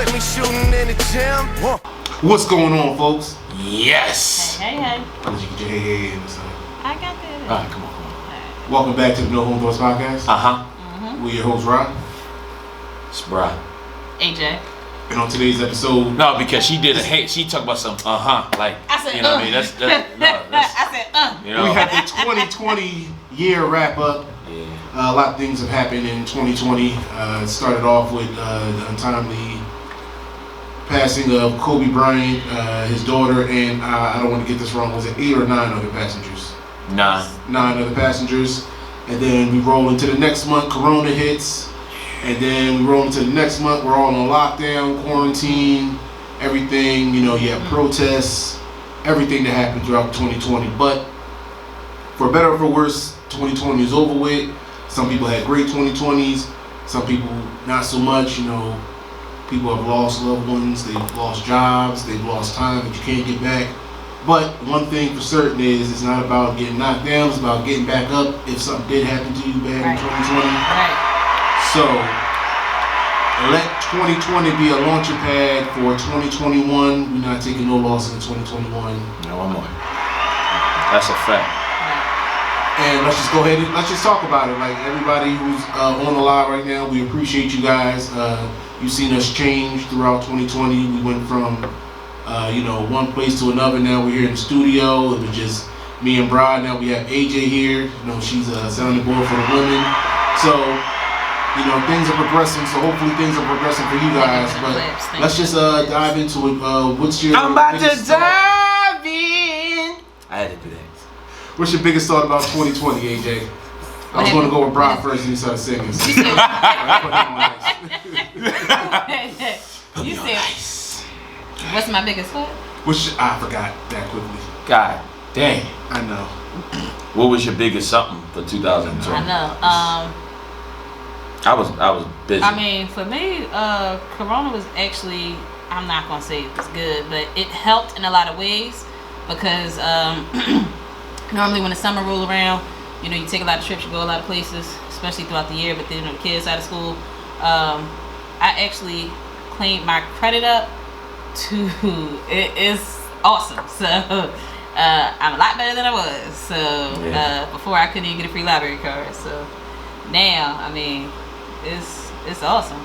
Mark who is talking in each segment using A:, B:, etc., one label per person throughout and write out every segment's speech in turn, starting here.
A: with me shooting in the gym.
B: What's going on, folks?
C: Yes.
D: Hey.
B: Why did you get your hey in this time?
D: I got that.
B: All right, come on. Welcome back to the No Home Doors Podcast. We're your host, Rod.
C: It's Brian.
D: AJ.
B: And on today's episode...
C: No, because she did a hey, she talked about some like,
D: I said,
C: you know what I mean? That's
D: I said,
C: you know.
B: We have the 2020 year wrap up.
C: Yeah.
B: A lot of things have happened in 2020. It started off with the untimely passing of Kobe Bryant, his daughter, and I don't want to get this wrong, was it 8 or 9 other passengers?
C: 9
B: other passengers. And then we roll into the next month, Corona hits. And then we roll into the next month, we're all on lockdown, quarantine, everything, you have protests, everything that happened throughout 2020. But for better or for worse, 2020 is over with. Some people had great 2020s, some people not so much. People have lost loved ones, they've lost jobs, they've lost time that you can't get back. But one thing for certain is it's not about getting knocked down, it's about getting back up if something did happen to you back in 2020.
D: Right.
B: So, let 2020 be a launching pad for 2021. We're not taking no losses in 2021.
C: No, I'm on. That's a fact.
B: And let's just go ahead and let's just talk about it. Like everybody who's on the live right now, we appreciate you guys. You've seen us change throughout 2020. We went from, one place to another. Now we're here in the studio. It was just me and Brad. Now we have AJ here. She's a sounding board for the women. So, things are progressing. So hopefully things are progressing for you guys. But let's just dive into it. What's your?
C: I'm about to dive in. I had to do that.
B: What's your biggest thought about 2020, AJ? I was going to go with Brock first and he started singing. So.
D: You said, what's my biggest thought?
B: I forgot that quickly.
C: God dang.
B: I know.
C: What was your biggest something for 2020?
D: I know.
C: I was busy.
D: I mean, for me, Corona was actually, I'm not going to say it was good, but it helped in a lot of ways because normally when the summer roll around, you take a lot of trips, you go a lot of places, especially throughout the year, but then the kids out of school, I actually cleaned my credit up to, it is awesome. So I'm a lot better than I was. So before I couldn't even get a free library card. So now, I mean, it's awesome.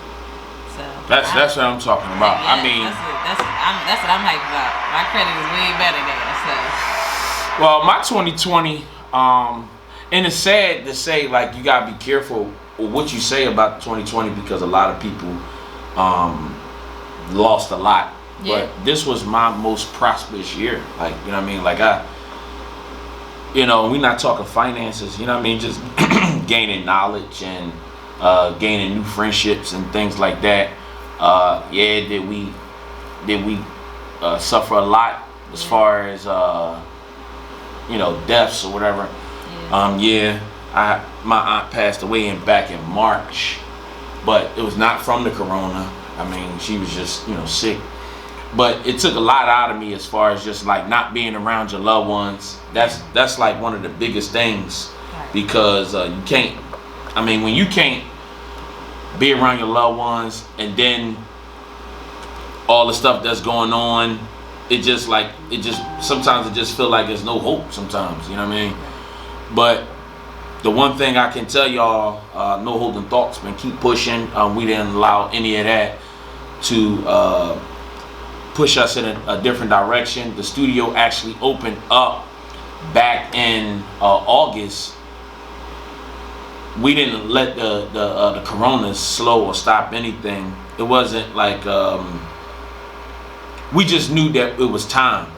D: So
C: that's what I'm talking about.
D: Yeah,
C: I mean,
D: that's what I'm hyped about. My credit is way better now. So.
C: Well, my 2020, and it's sad to say, like, you gotta be careful what you say about 2020 because a lot of people lost a lot.
D: Yeah.
C: But this was my most prosperous year. Like, you know what I mean? Like we're not talking finances, just gaining knowledge and gaining new friendships and things like that. Did we suffer a lot as far as deaths or whatever. My aunt passed away back in March, but it was not from the corona. I mean, she was just sick. But it took a lot out of me as far as just like not being around your loved ones. That's like one of the biggest things because you can't. I mean, when you can't be around your loved ones and then all the stuff that's going on, sometimes it just feel like there's no hope sometimes, you know what I mean? But the one thing I can tell y'all, no holding thoughts, man, keep pushing. We didn't allow any of that to push us in a different direction. The studio actually opened up back in August. We didn't let the corona slow or stop anything. It wasn't like we just knew that it was time.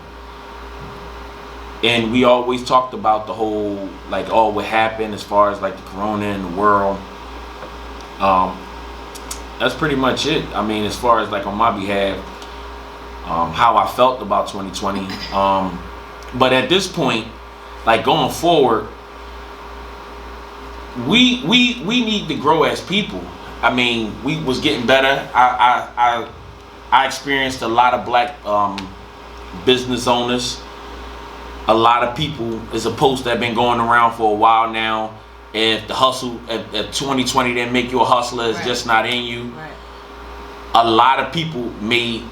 C: And we always talked about the whole, like, all what happened as far as like the corona in the world. That's pretty much it. I mean, as far as like on my behalf, how I felt about 2020. But at this point, like going forward, we need to grow as people. I mean, we was getting better. I experienced a lot of black business owners, a lot of people. It's a post that been going around for a while now. If the hustle, if 2020 didn't make you a hustler, it's just not in you.
D: Right.
C: a lot of people made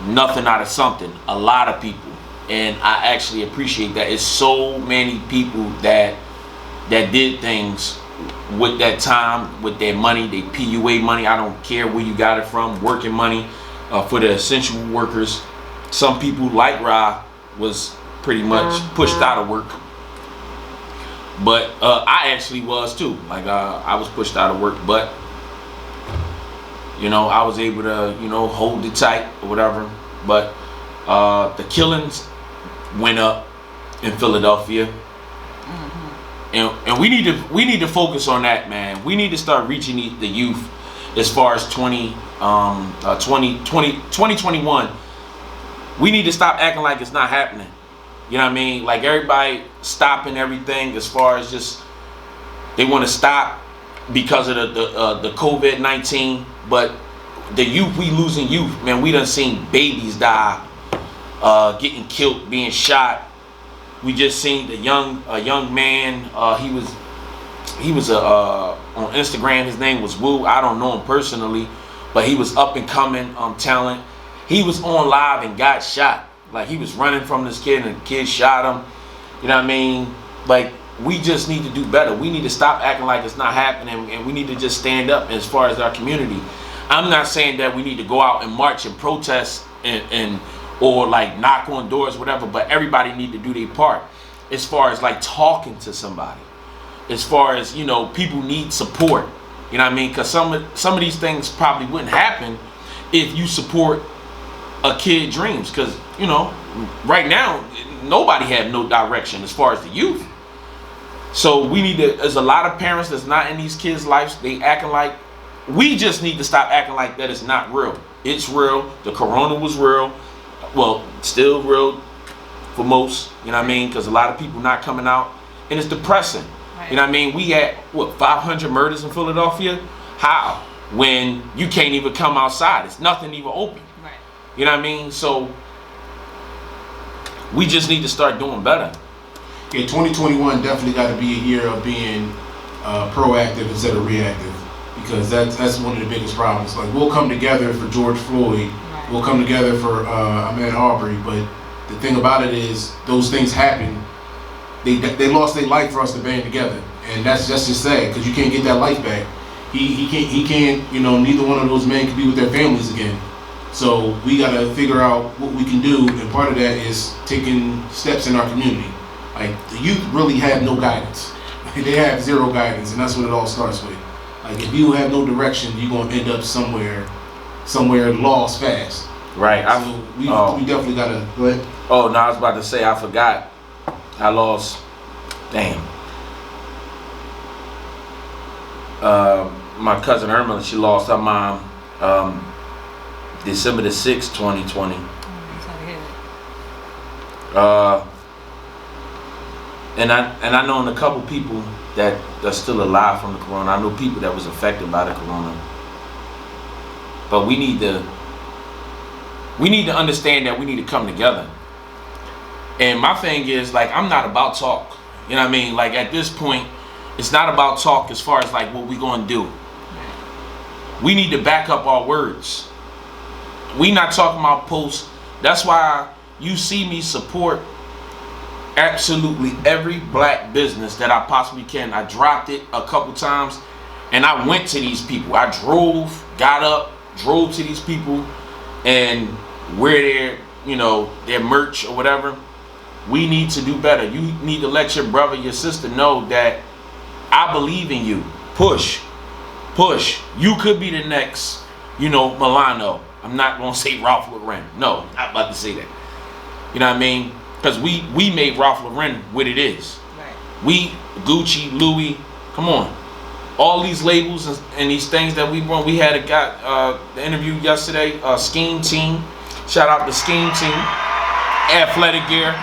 C: nothing out of something. A lot of people, and I actually appreciate that. It's so many people that did things with that time, with their money, they PUA money. I don't care where you got it from, working money for the essential workers. Some people like Ra was pretty much pushed out of work, but I actually was too. Like I was pushed out of work, but you know, I was able to, you know, hold it tight or whatever. But the killings went up in Philadelphia. And we need to focus on that, man. We need to start reaching the youth as far as 2021. We need to stop acting like it's not happening. You know what I mean? Like everybody stopping everything as far as just they want to stop because of the COVID-19. But the youth, we losing youth, man. We done seen babies die, getting killed, being shot. We just seen a young man. He was on Instagram. His name was Wu. I don't know him personally, but he was up and coming talent. He was on live and got shot. Like he was running from this kid and the kid shot him. You know what I mean? Like we just need to do better. We need to stop acting like it's not happening, and we need to just stand up as far as our community. I'm not saying that we need to go out and march and protest and or like knock on doors, whatever, but everybody need to do their part as far as like talking to somebody, as far as, you know, people need support, you know what I mean? Because some of these things probably wouldn't happen if you support a kid dreams, because, you know, right now nobody have no direction as far as the youth. So we need to, there's a lot of parents that's not in these kids' lives, they acting like, we just need to stop acting like that is not real. It's real. The corona was real. Well, still real for most, you know what I mean? Because a lot of people not coming out, and it's depressing. Right. You know what I mean? We had, 500 murders in Philadelphia? How? When you can't even come outside. It's nothing even open.
D: Right.
C: You know what I mean? So, we just need to start doing better.
B: Yeah, 2021 definitely got to be a year of being proactive instead of reactive, because that's one of the biggest problems. Like, we'll come together for George Floyd. We'll come together for Ahmaud Arbery, but the thing about it is those things happen. They lost their life for us to band together, and that's just sad because you can't get that life back. He can't. You know, neither one of those men can be with their families again. So we gotta figure out what we can do, and part of that is taking steps in our community. Like the youth really have no guidance. They have zero guidance, and that's what it all starts with. Like if you have no direction, you're gonna end up somewhere lost fast.
C: Right.
B: So we definitely gotta go ahead.
C: Oh no, I was about to say I forgot. I lost. Damn. My cousin Irma, she lost her mom December the 6th, 2020. And I know a couple people that are still alive from the corona. I know people that was affected by the corona. But we need to understand that we need to come together. And my thing is, like, I'm not about talk. You know what I mean? Like, at this point, it's not about talk as far as, like, what we gonna do. We need to back up our words. We not talking about posts. That's why you see me support absolutely every black business that I possibly can. I dropped it a couple times, and I went to these people. I got up, drove to these people, and wear their merch or whatever. We need to do better. You need to let your brother, your sister know that I believe in you. Push. You could be the next, Milano. I'm not gonna say Ralph Lauren. No, I'm not about to say that. You know what I mean? Because we made Ralph Lauren what it is. Right. We, Gucci, Louis, come on. All these labels and these things that we run. We had the interview yesterday, Scheme Team. Shout out to Scheme Team. Athletic gear.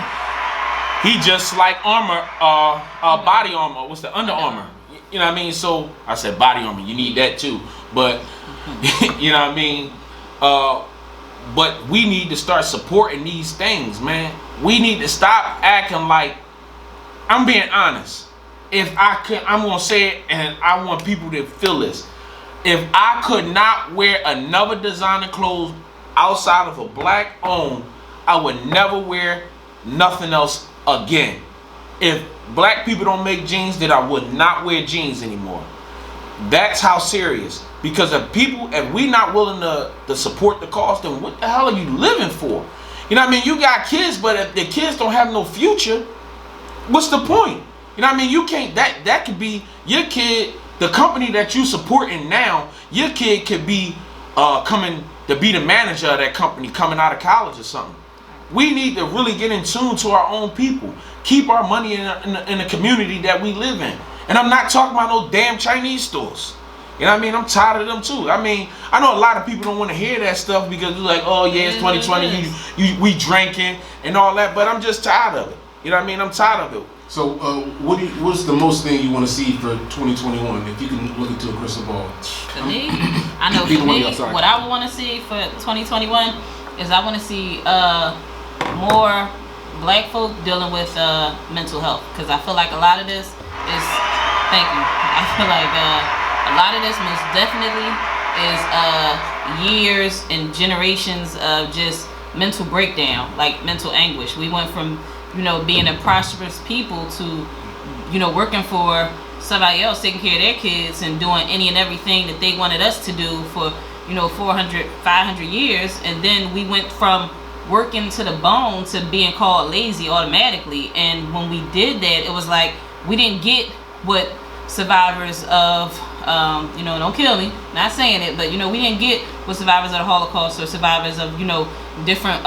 C: He just like body armor. What's the Under Armour? You know what I mean? So I said body armor. You need that too. But you know what I mean? But we need to start supporting these things, man. We need to stop acting like, I'm being honest. If I'm gonna say it, and I want people to feel this. If I could not wear another designer clothes outside of a black owned, I would never wear nothing else again. If black people don't make jeans, then I would not wear jeans anymore. That's how serious. Because if we not willing to support the cost, then what the hell are you living for? You know what I mean? You got kids, but if the kids don't have no future, what's the point? You know what I mean? You can't, that could be your kid, the company that you supporting now, your kid could be coming to be the manager of that company coming out of college or something. We need to really get in tune to our own people. Keep our money in the community that we live in. And I'm not talking about no damn Chinese stores. You know what I mean? I'm tired of them too. I mean, I know a lot of people don't want to hear that stuff because they're like, oh yeah, it's 2020, we drinking and all that, but I'm just tired of it. You know what I mean? I'm tired of it.
B: So, what's the most thing you want to see for 2021? If you can look into a crystal ball.
D: For me, I know for me, what I want to see for 2021 is I want to see more black folk dealing with mental health, because I feel like a lot of this is, thank you, I feel like a lot of this most definitely is years and generations of just mental breakdown, like mental anguish. We went from, being a prosperous people to, working for somebody else, taking care of their kids and doing any and everything that they wanted us to do for, 400, 500 years. And then we went from working to the bone to being called lazy automatically. And when we did that, it was like we didn't get what survivors of don't kill me, not saying it, but we didn't get what survivors of the Holocaust or survivors of different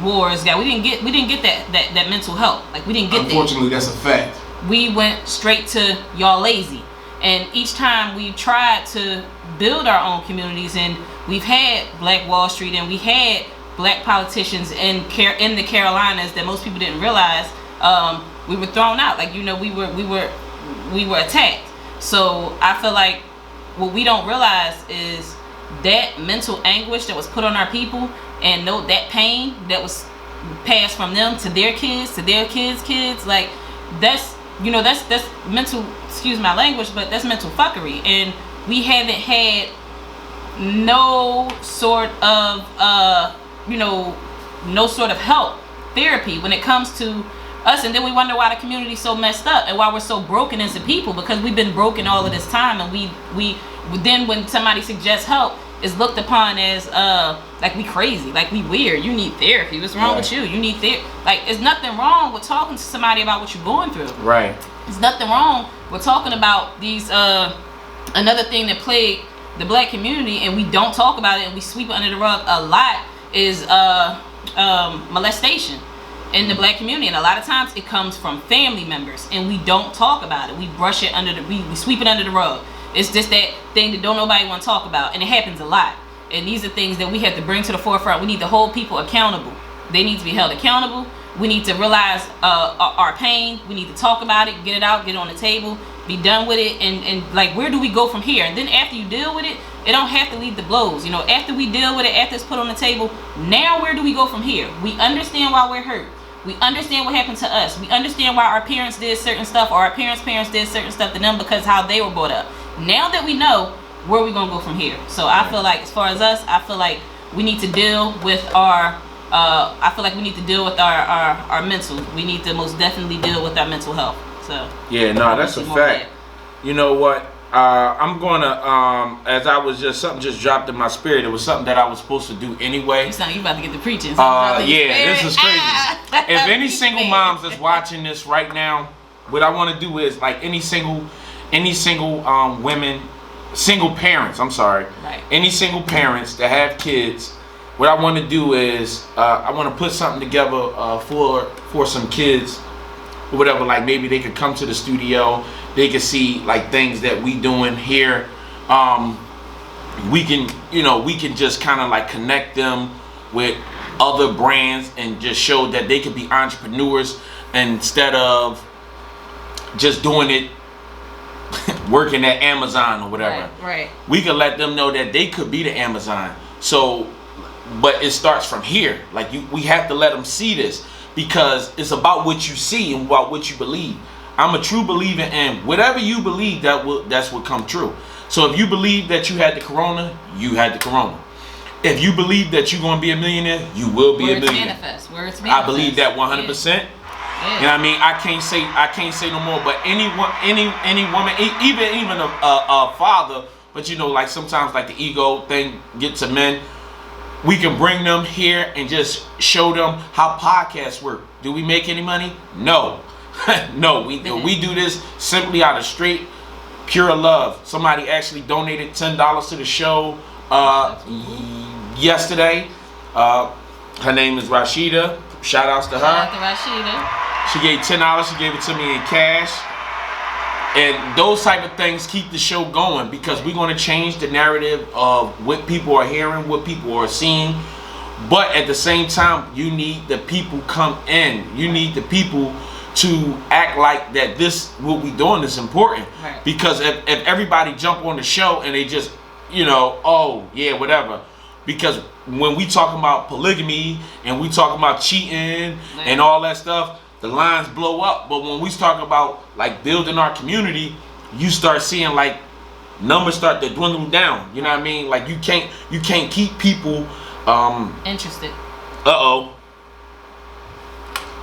D: wars got. We didn't get that mental health. Like, we didn't get that.
B: Unfortunately, that's a fact.
D: We went straight to y'all lazy. And each time we tried to build our own communities, and we've had Black Wall Street, and we had black politicians in the Carolinas that most people didn't realize, we were thrown out. Like, we were attacked. So I feel like what we don't realize is that mental anguish that was put on our people, and that pain that was passed from them to their kids, to their kids, like that's mental, excuse my language, but that's mental fuckery. And we haven't had no sort of no sort of help, therapy when it comes to us. And then we wonder why the community's so messed up and why we're so broken as a people, because we've been broken all of this time. And we then when somebody suggests help, is looked upon as like we crazy, like we weird. You need therapy. What's wrong with you? You need therapy. Like, there's nothing wrong with talking to somebody about what you're going through.
C: Right.
D: There's nothing wrong with talking about these another thing that plagued the black community, and we don't talk about it, and we sweep it under the rug a lot, is molestation in the black community. And a lot of times it comes from family members, and we don't talk about it. We brush it under we sweep it under the rug. It's just that thing that don't nobody want to talk about, and it happens a lot. And these are things that we have to bring to the forefront. We need to hold people accountable. They need to be held accountable. We need to realize our pain. We need to talk about it, get it out, get it on the table, be done with it, and like, where do we go from here? And then after you deal with it, it don't have to lead to blows. After we deal with it, after it's put on the table, now where do we go from here? We understand why we're hurt. We understand what happened to us. We understand why our parents did certain stuff, or our parents' did certain stuff to them because how they were brought up. Now that we know, where are we gonna go from here? So I feel like, as far as us, I feel like we need to deal with our our mental. We need to most definitely deal with our mental health. So
C: yeah, no, that's a fact. You know what? I'm gonna as I was something just dropped in my spirit. It was something that I was supposed to do anyway.
D: You sound you about to get the preaching.
C: This is crazy. If any single moms that's watching this right now, what I want to do is, like, any single women, single parents. I'm sorry.
D: Right.
C: Any single parents that have kids. What I want to do is I want to put something together for some kids or whatever. Like, maybe they could come to the studio. They could see, like, things that we doing here. We can just kind of like connect them with other brands and just show that they could be entrepreneurs instead of just doing it working at Amazon or whatever.
D: Right.
C: We could let them know that they could be the Amazon. So, but it starts from here. Like, we have to let them see this, because it's about what you see and about what you believe. I'm a true believer in whatever you believe, that's what come true. So if you believe that you had the corona, you had the corona. If you believe that you're gonna be a millionaire, you will be a millionaire.
D: Words manifest.
C: I believe that 100%.
D: Yeah.
C: You know what I mean? I can't say no more. But any woman, even a father, but you know, like sometimes like the ego thing gets to men. We can bring them here and just show them how podcasts work. Do we make any money? No. No, we do this simply out of straight, pure love. Somebody actually donated $10 to the show yesterday. Her name is Rashida. Shout outs to her.
D: Shout out to Rashida.
C: She gave $10. She gave it to me in cash. And those type of things keep the show going because we're going to change the narrative of what people are hearing, what people are seeing. But at the same time, you need the people come in. You need the people to act like that this, what we doing is important.
D: Right.
C: Because if everybody jump on the show and they just, you know, oh, yeah, whatever. Because when we talking about polygamy and we talking about cheating and all that stuff, the lines blow up. But when we talk about like building our community, you start seeing like numbers start to dwindle down. You know what I mean? Like you can't keep people
D: interested.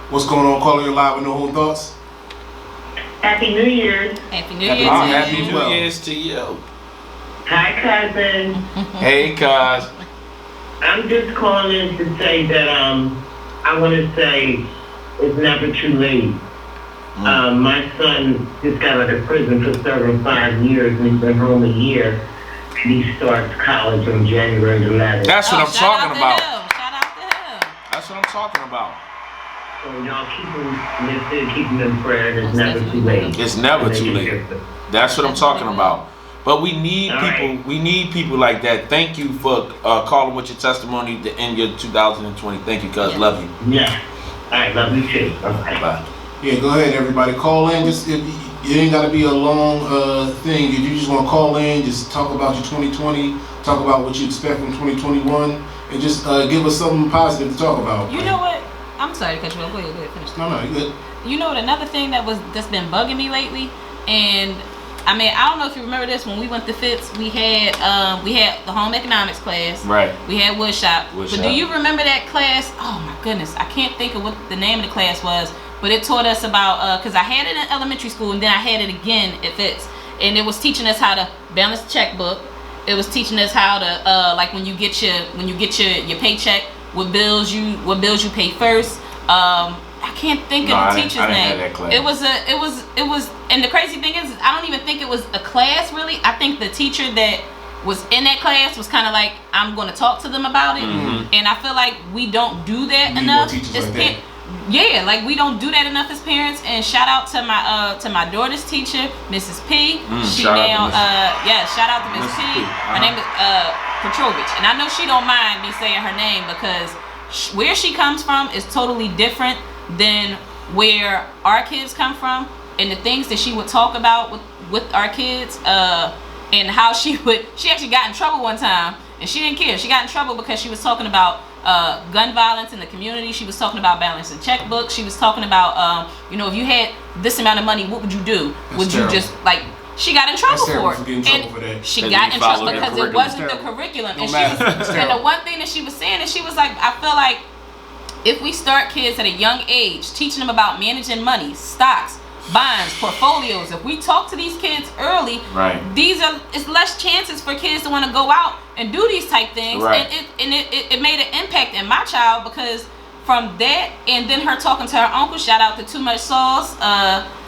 B: What's going on? Calling you live with No Hold Thoughts.
E: Happy New Year's.
D: Happy New
B: Happy
D: Year.
B: New Year.
C: Happy New
B: Well.
C: Year's to you.
E: Hi, cousin.
C: Hey, cuz.
E: I'm just calling to say that I want to say it's never too late. My son just got out of prison for serving 5 years and he's been home a year. And he starts college on January 11th.
C: That's what I'm talking about.
D: Shout out to him.
C: That's what I'm talking about.
E: So y'all keep him lifted, keep him in prayer. It's never too late.
C: It's never too late. That's what I'm talking about. But we need
E: All
C: people.
E: right.
C: We need people like that. Thank you for calling with your testimony to end your 2020. Thank you, cuz.
D: Yeah.
C: Love you.
E: Yeah. All right, love you too. Bye.
C: Bye.
B: Yeah, go ahead, everybody. Call in. Just if it ain't got to be a long thing. If you just want to call in, just talk about your 2020, talk about what you expect from 2021, and just give us something positive to talk about.
D: You know what? I'm sorry to cut you off. Go ahead, finish.
B: No, you good.
D: You know what? Another thing that's been bugging me lately, and I mean, I don't know if you remember this. When we went to Fitz, we had the home economics class.
C: Right.
D: We had woodshop. But
C: Woodshop.
D: do you remember that class? Oh my goodness, I can't think of what the name of the class was. But it taught us about because I had it in elementary school and then I had it again at Fitz, and it was teaching us how to balance the checkbook. It was teaching us how to like when you get your paycheck, what bills you pay first. I can't think of the teacher's
C: I didn't
D: name.
C: have that class.
D: It was, and the crazy thing is, I don't even think it was a class really. I think the teacher that was in that class was kind of like, I'm going to talk to them about it, and I feel like we don't do that
B: Need
D: enough.
B: more teachers like that.
D: Yeah, like we don't do that enough as parents. And shout out to my daughter's teacher, Mrs. P. She
C: shout out
D: now
C: to
D: shout out to Mrs.
C: Mrs.
D: P.
C: P.
D: Her name is Petrovich, and I know she don't mind me saying her name because where she comes from is totally different than where our kids come from, and the things that she would talk about with our kids, and how she actually got in trouble one time, and she didn't care. She got in trouble because she was talking about gun violence in the community. She was talking about balancing checkbooks. She was talking about if you had this amount of money, what would you do?
B: That's
D: would
B: terrible.
D: you just like? She got in trouble
B: That's terrible
D: for
B: for
D: it.
B: getting in trouble for that.
D: She
C: Because
D: got
C: you
D: in trouble
C: followed their
D: because it
C: curriculum.
D: wasn't the
B: Terrible.
D: curriculum.
B: No
D: And
B: matter. It's
D: and
B: terrible.
D: the one thing that she was saying is she was like, I feel like if we start kids at a young age, teaching them about managing money, stocks, bonds, portfolios, if we talk to these kids early,
C: Right.
D: it's less chances for kids to want to go out and do these type things.
C: Right.
D: And it made an impact in my child because from that and then her talking to her uncle, shout out to Too Much Sauce,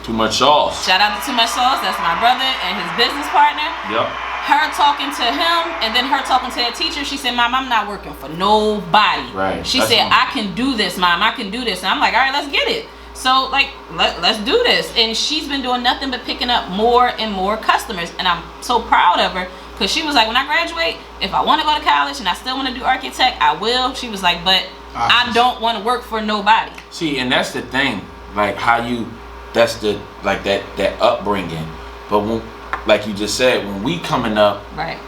C: Too much sauce.
D: shout out to Too Much Sauce, that's my brother and his business partner.
C: Yep.
D: Her talking to him and then her talking to her teacher, she said, Mom, I'm not working for nobody.
C: Right.
D: She
C: That's
D: said,
C: fine.
D: I can do this, Mom, I can do this. And I'm like, all right, let's get it. So like, let's do this. And she's been doing nothing but picking up more and more customers. And I'm so proud of her because she was like, when I graduate, if I want to go to college and I still want to do architect, I will. She was like, but I don't want to work for nobody.
C: See, and that's the thing, like that's the like that upbringing. But when, like you just said, when we coming up,
D: Right.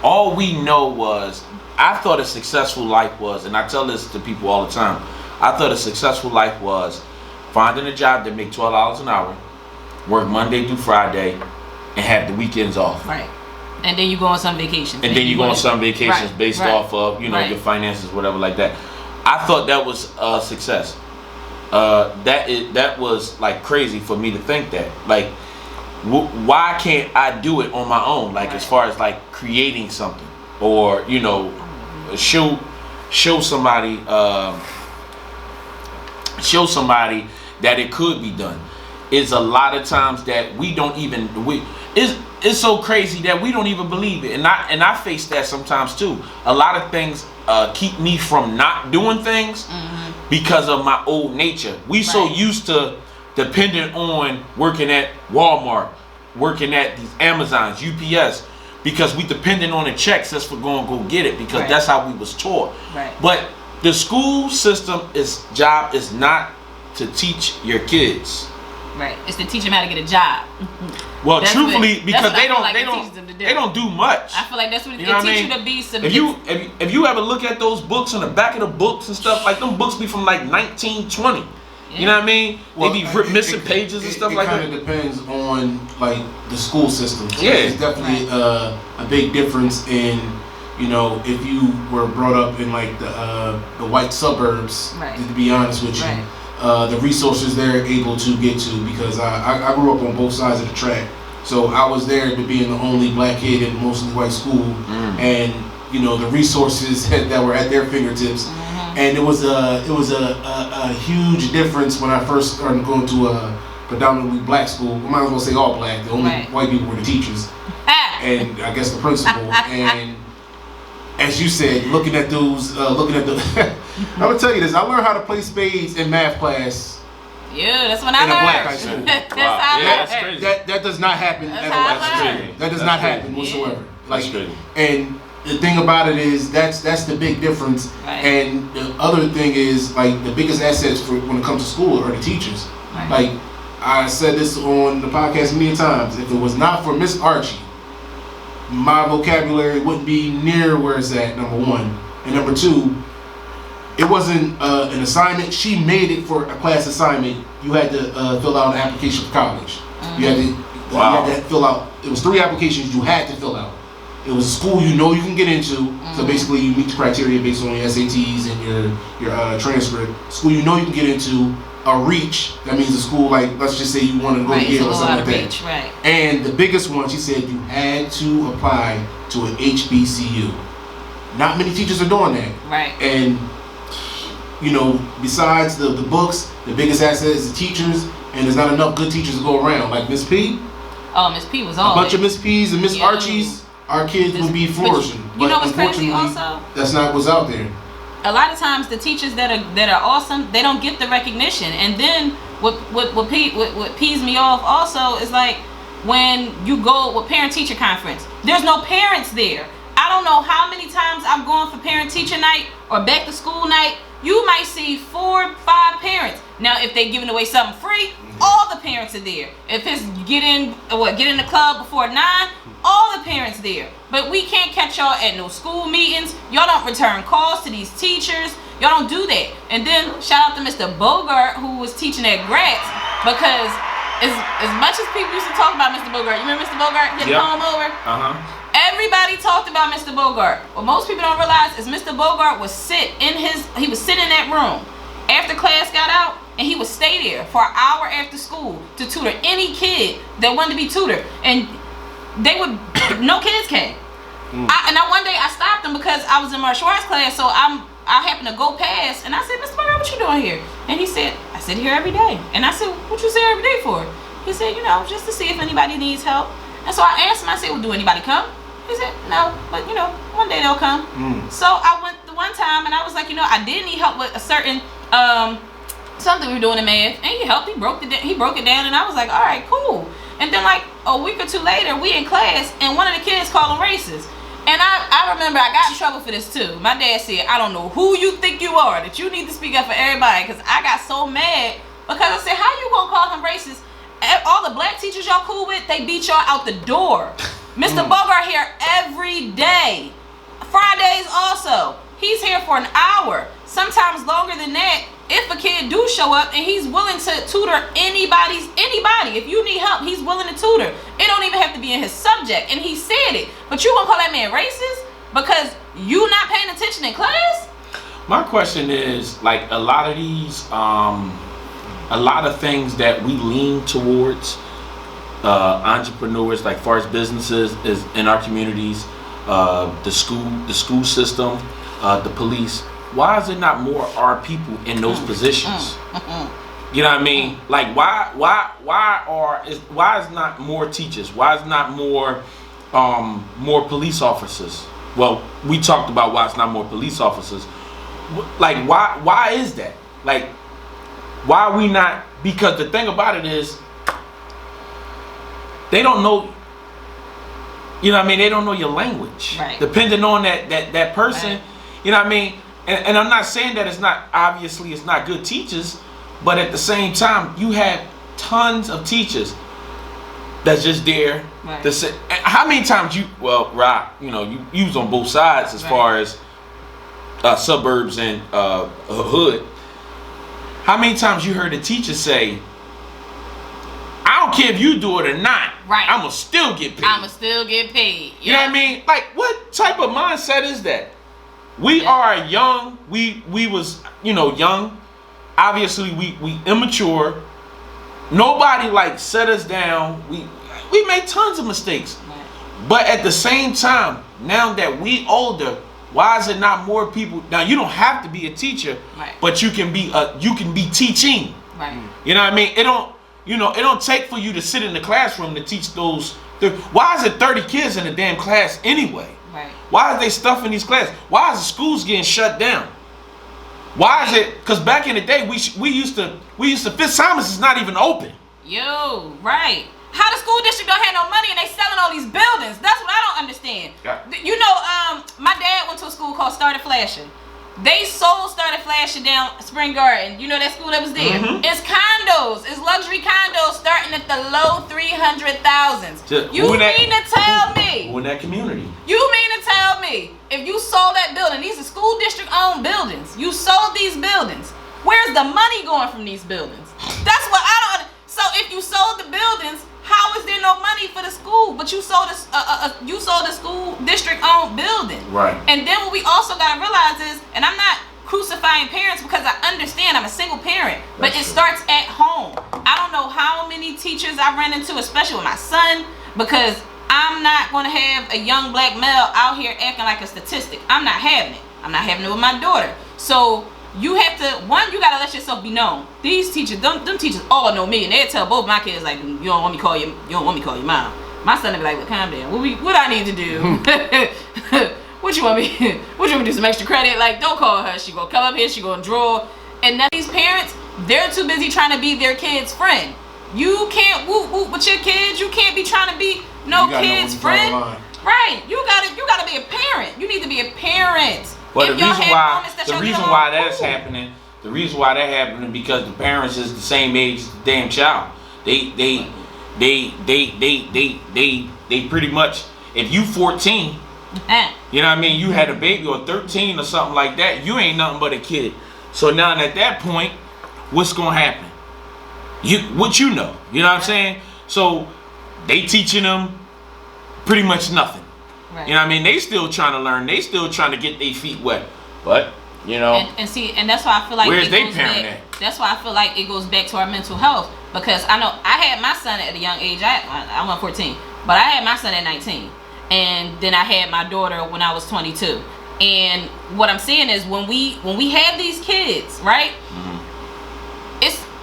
C: all we know was, I thought a successful life was, and I tell this to people all the time, I thought a successful life was finding a job that make $12 an hour, work Monday through Friday, and have the weekends off.
D: Right. And then you go on some vacations.
C: And then you go on some vacations
D: Right,
C: based
D: right,
C: off of, you know,
D: right.
C: your finances, whatever like that. I thought that was a success. That was like crazy for me to think that. Like, why can't I do it on my own? Like, as far as like creating something, or, you know, show somebody that it could be done. It's a lot of times that we don't even it's so crazy that we don't even believe it, and I face that sometimes too. A lot of things keep me from not doing things because of my old nature. We so used to dependent on working at Walmart, working at these Amazons, UPS, because we dependent on the checks just for going to go get it, because that's how we was taught.
D: Right.
C: But the school system job is not to teach your kids.
D: Right. It's to teach them how to get a job.
C: Well,
D: That's
C: truthfully,
D: what-
C: because
D: that's what I
C: they
D: feel
C: don't
D: like
C: they
D: it
C: don't
D: teaches them to do.
C: they don't do much.
D: I feel like that's what
C: You know
D: it
C: what I
D: teaches
C: mean?
D: you to be submissive.
C: If you ever look at those books on the back of the books and stuff, like them books be from like 1920. You know what I mean?
B: Well,
C: they be missing pages and stuff like that.
B: It kind of depends on like the school system. So
C: Yeah.
B: there's definitely a big difference in, you know, if you were brought up in like the white suburbs.
D: Right.
B: To be honest with you,
D: Right.
B: the resources they're able to get to, because I grew up on both sides of the track, so I was there to being the only black kid in mostly white school, and you know the resources that were at their fingertips. And it was a huge difference when I first started going to a predominantly black school. I might as well say all black. The only white people were the teachers, and I guess the principal. And as you said, looking at the, I'm gonna tell you this. I learned how to play spades in math class.
D: Yeah, that's when I
B: In a
D: learned.
B: black high school.
D: That's
C: Wow.
D: how I
C: Yeah,
D: learned.
C: that's crazy.
B: That does not happen
D: That's
B: at a
D: how I
B: white
D: learned.
B: school.
C: Crazy.
B: That does
C: That's
B: not
C: crazy.
B: happen whatsoever.
C: That's crazy.
B: And the thing about it is that's the big difference.
D: Right.
B: And the other thing is, like, the biggest assets for when it comes to school are the teachers.
D: Right.
B: Like I said this on the podcast many times. If it was not for Miss Archie, my vocabulary wouldn't be near where it's at. Number one, and number two, it wasn't an assignment. She made it for a class assignment. You had to fill out an application for college. You had to you had to fill out. It was 3 applications you had to fill out. It was a school you know you can get into. So basically, you meet the criteria based on your SATs and your transcript. School you know you can get into. A reach. That means a school like, let's just say you wanted to go to Yale or something like that.
D: Reach, right.
B: And the biggest one, she said, you had to apply to an HBCU. Not many teachers are doing that.
D: Right.
B: And you know, besides the books, the biggest asset is the teachers, and there's not enough good teachers to go around. Like Miss P,
D: Oh, Miss P was
B: a
D: all
B: bunch of Miss P's and Miss
D: Yo.
B: Archies, our kids would be flourishing.
D: You know what's crazy
B: unfortunately,
D: also?
B: that's not what's out there.
D: A lot of times the teachers that are awesome, they don't get the recognition. And then what pees me off also is like when you go with parent teacher conference, there's no parents there. I don't know how many times I'm going for parent teacher night or back to school night. You might see 4, 5 parents. Now, if they giving away something free, all the parents are there. If it's get in the club before 9, all the parents there. But we can't catch y'all at no school meetings. Y'all don't return calls to these teachers. Y'all don't do that. And then shout out to Mr. Bogart, who was teaching at Gratz, because as much as people used to talk about Mr. Bogart, you remember Mr. Bogart getting home over? Everybody talked about Mr. Bogart. What most people don't realize is Mr. Bogart would sit in that room after class got out, and he would stay there for an hour after school to tutor any kid that wanted to be tutored. And they would, no kids came. One day I stopped him because I was in my Schwartz class, so I happened to go past, and I said, Mr. Bogart, what you doing here? And he said, I sit here every day. And I said, what you sit here every day for? He said, just to see if anybody needs help. And so I asked him, I said, well, do anybody come? He said, no, but one day they'll come. So I went the one time and I was like, I did need help with a certain something we were doing in math, and he helped. He broke it down, and I was like, all right, cool. And then like a week or 2 later, we in class, and one of the kids called him racist. And I remember I got in trouble for this too. My dad said, I don't know who you think you are, that you need to speak up for everybody, because I got so mad because I said, how you gonna call him racist? All the black teachers y'all cool with, they beat y'all out the door. Mr. Bogart here every day. Fridays also. He's here for an hour, sometimes longer than that. If a kid do show up, and he's willing to tutor anybody. If you need help, he's willing to tutor. It don't even have to be in his subject, and he said it. But you gonna call that man racist because you not paying attention in class?
C: My question is, like, a lot of these, a lot of things that we lean towards, entrepreneurs, like far as businesses is in our communities, the school system, the police. Why is it not more our people in those positions? You know what I mean? Like, why is not more teachers? Why is not more police officers? Well, we talked about why it's not more police officers. Like, why is that? Like, why are we not? Because the thing about it is, they don't know. You know what I mean? They don't know your language.
D: Right.
C: Depending on that person.
D: Right.
C: You know what I mean? And I'm not saying that it's not good teachers, but at the same time, you have tons of teachers that's just there
D: Right.
C: to say. How many times Rock, you know, you was on both sides as
D: Right.
C: far as suburbs and a hood. How many times you heard a teacher say, I don't care if you do it or not,
D: Right.
C: I'ma still get paid.
D: I'ma still get paid.
C: You know what I mean? Like, what type of mindset is that? We are young. We was, you know, young. Obviously, we immature. Nobody like set us down. We made tons of mistakes.
D: Right.
C: But at the same time, now that we older, why is it not more people? Now you don't have to be a teacher,
D: Right.
C: but you can be teaching.
D: Right.
C: You know what I mean? It don't take for you to sit in the classroom to teach those. Why is it 30 kids in a damn class anyway?
D: Right.
C: Why are they stuffing these classes? Why is the schools getting shut down? Why is it? Because back in the day, we used to Fitzsimons is not even open.
D: Yo, right. How the school district don't have no money and they selling all these buildings? That's what I don't understand.
C: Yeah.
D: You know, my dad went to a school called Started Flashing. They Started Flashing down Spring Garden. You know that school that was there?
C: Mhm.
D: It's condos. It's luxury condos starting at the low 300,000s. You
C: Who in that-
D: mean to tell me?
C: Who in that community?
D: You mean to tell me if you sold that building, these are school district owned buildings, you sold these buildings, where's the money going from these buildings? That's what I don't. So if you sold the buildings, how is there no money for the school? But you sold a school district owned building.
C: Right.
D: And then what we also gotta realize is, and I'm not crucifying parents because I understand I'm a single parent, but
C: That's
D: it
C: true.
D: starts at home. I don't know how many teachers I ran into, especially with my son, because I'm not gonna have a young black male out here acting like a statistic. I'm not having it. I'm not having it with my daughter. So you have to, you gotta let yourself be known. These teachers, them teachers all know me, and they tell both my kids like, you don't want me to call your mom. My son will be like, well, calm down. What I need to do? What you want me to do? Some extra credit? Like, don't call her. She gonna come up here. She gonna draw. And now these parents, they're too busy trying to be their kid's friend. You can't whoop whoop with your kids. You can't be trying to be no kid's friend. Right? You gotta be a parent. You need to be a parent.
C: Well,
D: If
C: the
D: y'all
C: reason
D: have
C: why
D: moments that y'all get along,
C: that's
D: cool.
C: happening, the reason why that happening because the parents is the same age as the damn child. They pretty much, if you 14, you know what I mean, you had a baby, or 13 or something like that, you ain't nothing but a kid. So now at that point, what's gonna happen? You know what I'm saying? So they teaching them pretty much nothing.
D: Right.
C: You know what I mean? They still trying to learn. They still trying to get their feet wet. But, you know.
D: And that's why I feel like
C: Where's
D: it
C: they
D: goes
C: parent
D: back.
C: at?
D: That's why I feel like it goes back to our mental health, because I know I had my son at a young age. I went 14, but I had my son at 19, and then I had my daughter when I was 22. And what I'm saying is, when we have these kids, right? Mm-hmm.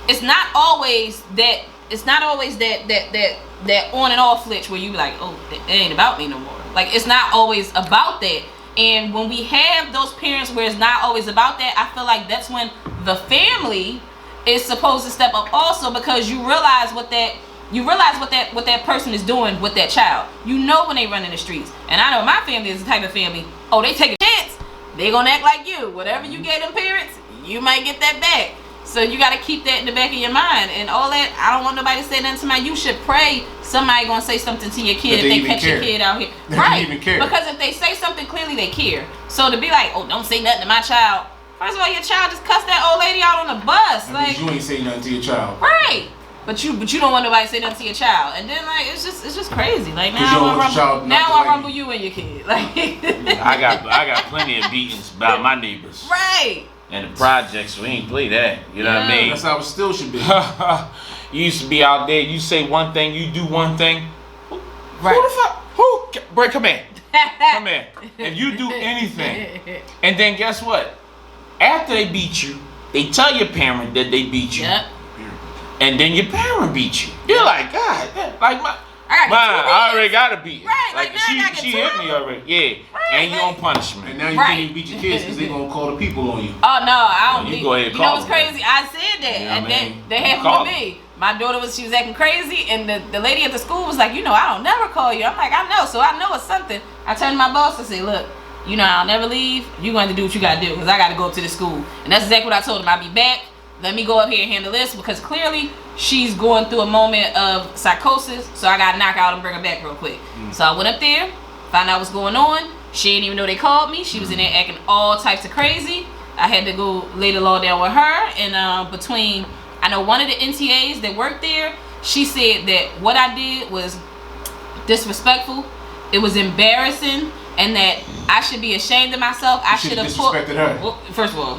D: It's not always that. It's not always that on and off switch where you be like, oh, it ain't about me no more. Like, it's not always about that. And when we have those parents where it's not always about that, I feel like that's when the family is supposed to step up also, because you realize what that person is doing with that child. You know when they run in the streets. And I know my family is the type of family, they take a chance. They gonna act like you. Whatever you gave them parents, you might get that back. So you got to keep that in the back of your mind. And all that, I don't want nobody to say nothing to me. You should pray somebody going to say something to your kid if they catch your kid out here. Right. Because if they say something, clearly they care. So to be like, oh, don't say nothing to my child. First of all, your child just cussed that old lady out on the bus.
B: That means you ain't say nothing to your child.
D: Right. But you don't want nobody to say nothing to your child, and then like it's just crazy. Like
B: 'Cause you
D: now
B: don't
D: I
B: want your child
D: rumble,
B: not
D: now
B: to
D: I
B: like
D: rumble
B: you.
D: you and your kid. Like
C: I got plenty of beatings by my neighbors.
D: right.
C: And the projects, we ain't play that. You know what I
D: Yeah.
C: mean?
B: That's how it still should be.
C: You used to be out there, you say one thing, you do one thing. Who
D: Right.
C: the fuck? Who? Bro, come here. Come here. If you do anything, and then guess what? After they beat you, they tell your parent that they beat you.
D: Yep.
C: And then your parent beat you. You're like, God, like my.
D: I
C: I already got a beat.
D: Right, like, now I gotta
C: she
D: get
C: hit
D: two
C: me
D: of them.
C: already. Yeah.
D: Right,
C: And you on
B: And
C: punishment.
B: now you
D: Right.
B: can't even beat your kids because they gonna call the people on you.
D: Oh no, I don't.
C: You go ahead and
D: You know
C: call
D: what's
C: them.
D: crazy? I said that,
C: You know
D: and
C: what I
D: then
C: mean?
D: they
C: You
D: happened
C: call
D: with me. My daughter she was acting crazy, and the lady at the school was like, I don't never call you. I'm like, I know, so I know it's something. I turned to my boss and said, look, I'll never leave. You're going to do what you got to do because I got to go up to the school. And that's exactly what I told him. I'll be back. Let me go up here and handle this because clearly she's going through a moment of psychosis. So I got to knock out and bring her back real quick. So I went up there, found out what's going on. She didn't even know they called me. She was in there acting all types of crazy. I had to go lay the law down with her. And between, I know one of the NTAs that worked there, she said that what I did was disrespectful. It was embarrassing. And that I should be ashamed of myself. I should have
B: disrespected her.
D: Well, first of all,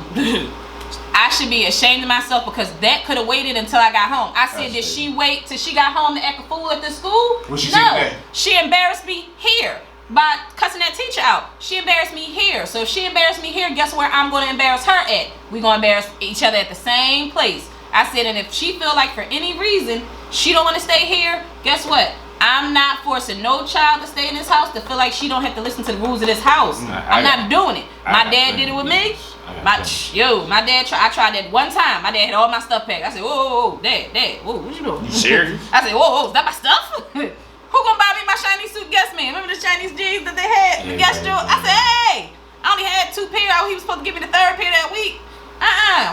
D: I should be ashamed of myself because that could have waited until I got home. I said, did she wait till she got home to act a fool at the school?
B: What she
D: no,
B: said that?
D: she embarrassed me here by cussing that teacher out. She embarrassed me here. So if she embarrassed me here, guess where I'm going to embarrass her at? We're going to embarrass each other at the same place. I said, and if she feel like for any reason she don't want to stay here, guess what? I'm not forcing no child to stay in this house to feel like she don't have to listen to the rules of this house. I'm not doing it. My dad did it with me. My dad. I tried that one time. My dad had all my stuff packed. I said, whoa, dad, whoa, what you doing?
C: You serious?
D: I said, whoa, is that my stuff? Who gonna buy me my shiny suit guest man? Remember the Chinese jeans that they had? The guest joint? I said, hey, I only had 2 pair. He was supposed to give me the 3rd pair that week.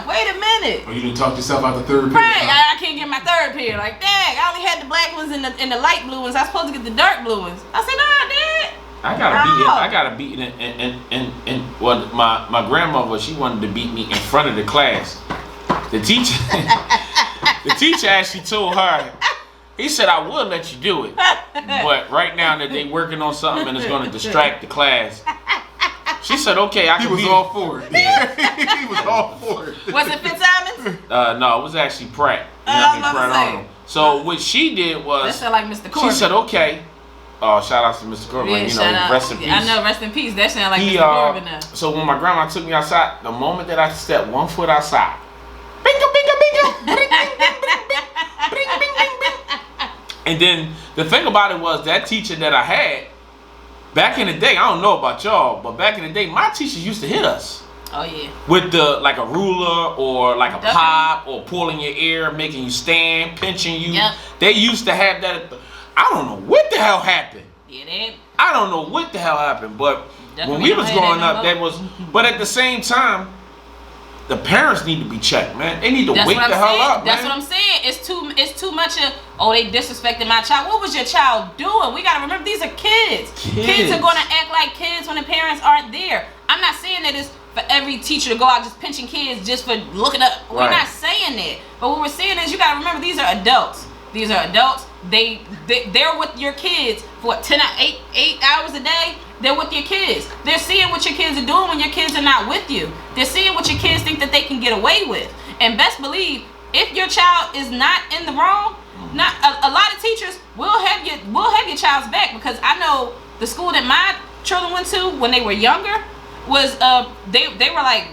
D: Wait a minute.
B: Or you didn't talk yourself out the third period.
D: Right, I can't get my 3rd pair. Like, dang, I only had the black ones and the light blue ones. I was supposed to get the dark blue ones. I said, nah, dad.
C: I got a beating and well, my grandmother, she wanted to beat me in front of the class. The teacher actually told her, he said, I would let you do it, but right now that they working on something and it's going to distract the class. She said, okay, I can
B: He was
C: beat
B: all for it. He was all for it.
D: Was it Fitzsimons?
C: no, it was actually Pratt. You know
D: I was
C: what
D: about to
C: Pratt
D: say.
C: Arnold. So what she did
D: That
C: was,
D: sound like Mr. Corbin.
C: she said, okay. Shout out to Mr. Corbin.
D: Yeah,
C: You
D: shout
C: know,
D: out.
C: rest in peace.
D: I know, rest in peace. That sound like
C: He,
D: Mr. Corbin now.
C: so when my grandma took me outside, the moment that I stepped 1 foot outside, bingo, bingo, bingo, bing, bing, bing, bing, bing, bing, bing, bing, bing. And then the thing about it was that teacher that I had, back in the day, I don't know about y'all, but back in the day, my teachers used to hit us.
D: Oh, yeah.
C: With like a ruler or like a
D: Definitely.
C: pop or pulling your ear, making you stand, pinching you.
D: Yep.
C: They used to have that. I don't know what the hell happened.
D: Yeah, they.
C: I don't know what the hell happened, but
D: Definitely
C: when we
D: don't
C: was
D: have that
C: growing
D: no
C: up,
D: more.
C: that was. But at the same time, the parents need to be checked, man. They need to
D: That's
C: wake
D: what
C: the
D: I'm
C: hell
D: saying.
C: up,
D: That's
C: man.
D: what I'm saying. It's too much of, oh, they disrespected my child. What was your child doing? We gotta remember these are kids. Kids are gonna act like kids when the parents aren't there. I'm not saying that it's for every teacher to go out just pinching kids just for looking up. We're
C: Right.
D: not saying that. But what we're saying is you gotta remember these are adults. These are adults. They're with your kids for 8 hours a day. They're with your kids. They're seeing what your kids are doing when your kids are not with you. They're seeing what your kids think that they can get away with. And best believe, if your child is not in the wrong, not a lot of teachers will have your child's back, because I know the school that my children went to when they were younger was they were like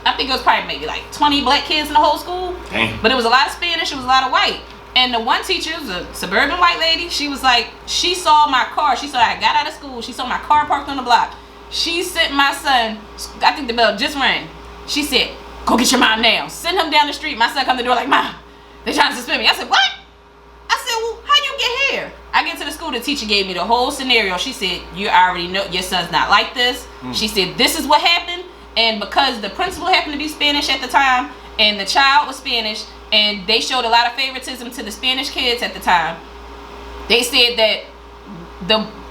D: I think it was probably maybe like 20 black kids in the whole school.
C: Dang.
D: But it was a lot of Spanish, it was a lot of white. And the one teacher was a suburban white lady. She was like, she saw my car. She saw I got out of school. She saw my car parked on the block. She sent my son, I think the bell just rang. She said, go get your mom now. Send him down the street. My son come to the door like, Mom, they trying to suspend me. I said, what? I said, well, how you get here? I get to the school, the teacher gave me the whole scenario. She said, you already know your son's not like this. She said, this is what happened. And because the principal happened to be Spanish at the time, and the child was Spanish, and they showed a lot of favoritism to the Spanish kids at the time, they said that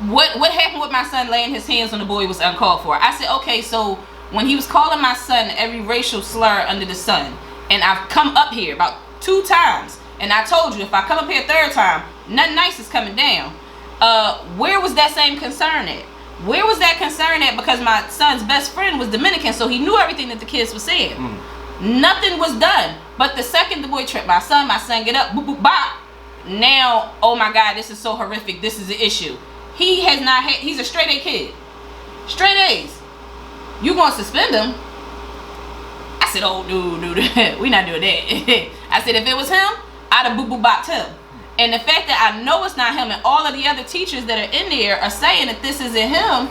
D: what happened with my son laying his hands on the boy was uncalled for. I said, okay, so when he was calling my son every racial slur under the sun, and I've come up here about 2 times, And I told you, if I come up here a third time, nothing nice is coming down. Where was that same concern at? Where was that concern at? Because my son's best friend was Dominican, so he knew everything that the kids were saying. Nothing was done. But the second the boy tripped my son get up, boop, boop, bop. Now, oh my God, this is so horrific. This is an issue. He has not had, he's a straight A kid. Straight A's. You gonna suspend him? I said, oh, dude, we not doing that. I said, if it was him, I'd have boo-boo-bopped him. And the fact that I know it's not him, and all of the other teachers that are in there are saying that this isn't him,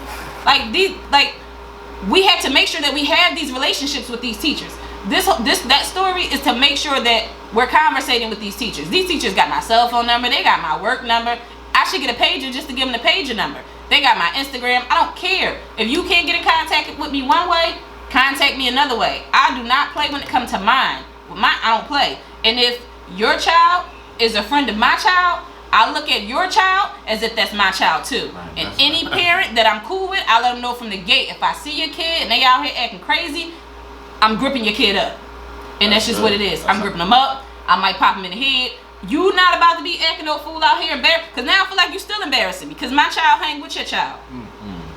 D: we had to make sure that we have these relationships with these teachers. That story is to make sure that we're conversating with these teachers. These teachers got my cell phone number, they got my work number. I should get a pager just to give them the pager number. They got my Instagram. I don't care. If you can't get in contact with me one way, contact me another way. I do not play when it comes to mine. With mine, I don't play. And if your child is a friend of my child, I look at your child as if that's my child too. Right, and any parent that I'm cool with, I let them know from the gate. If I see your kid and they out here acting crazy, I'm gripping your kid up. And that's just what it is. I'm gripping them up. I might pop them in the head. You not about to be acting no fool out here, because now I feel like you still embarrassing me, because my child hang with your child.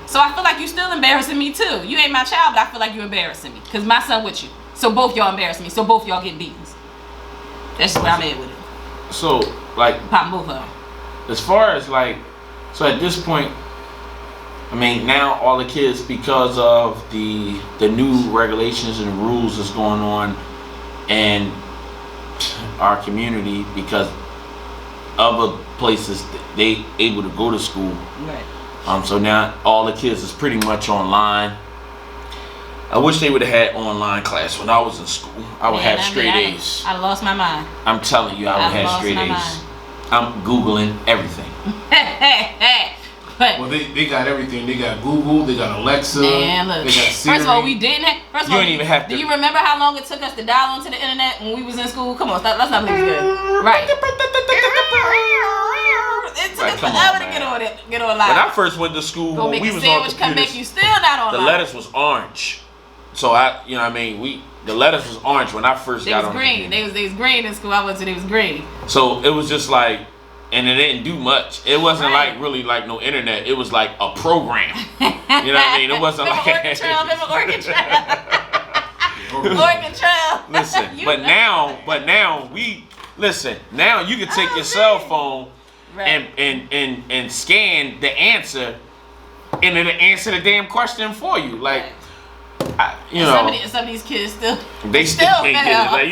D: So I feel like you still embarrassing me too. You ain't my child, but I feel like you embarrassing me, because my son with you. So both y'all embarrassing me. So both y'all getting beatings. That's just where I'm at with it.
C: So, like,
D: pop both of them.
C: As far as so at this point, I mean, now all the kids, because of the new regulations and rules that's going on in our community, because other places they able to go to school.
D: Right.
C: So now all the kids is pretty much online. I wish they would have had online class when I was in school. I would have straight A's.
D: I lost my mind.
C: I'm telling you, I would have straight A's. I'm Googling everything.
B: Well, they got everything. They got Google, they got Alexa,
D: man, look.
B: They got Siri.
D: First of all, we didn't have, first of all,
C: you don't even have to.
D: Do you remember how long it took us to dial into the internet when we was in school? Come on, let's not leave this good. Right. It took us forever to get on live.
C: When I first went to school,
D: go
C: when
D: make
C: we
D: a
C: was
D: sandwich,
C: on
D: come
C: computers,
D: back, you still not on
C: the
D: live.
C: lettuce was orange. So the lettuce was orange when I first got on.
D: Green. They was green in school. I went to, they was green.
C: So it was just like, and it didn't do much. It wasn't like really like no internet. It was like a program. You know what I mean? It wasn't like
D: Oregon Trail. Oregon Trail.
C: Listen, now you can take your cell phone and scan the answer, and it'll answer the damn question for you. Like,
D: some of these kids still
C: can't get it. Like,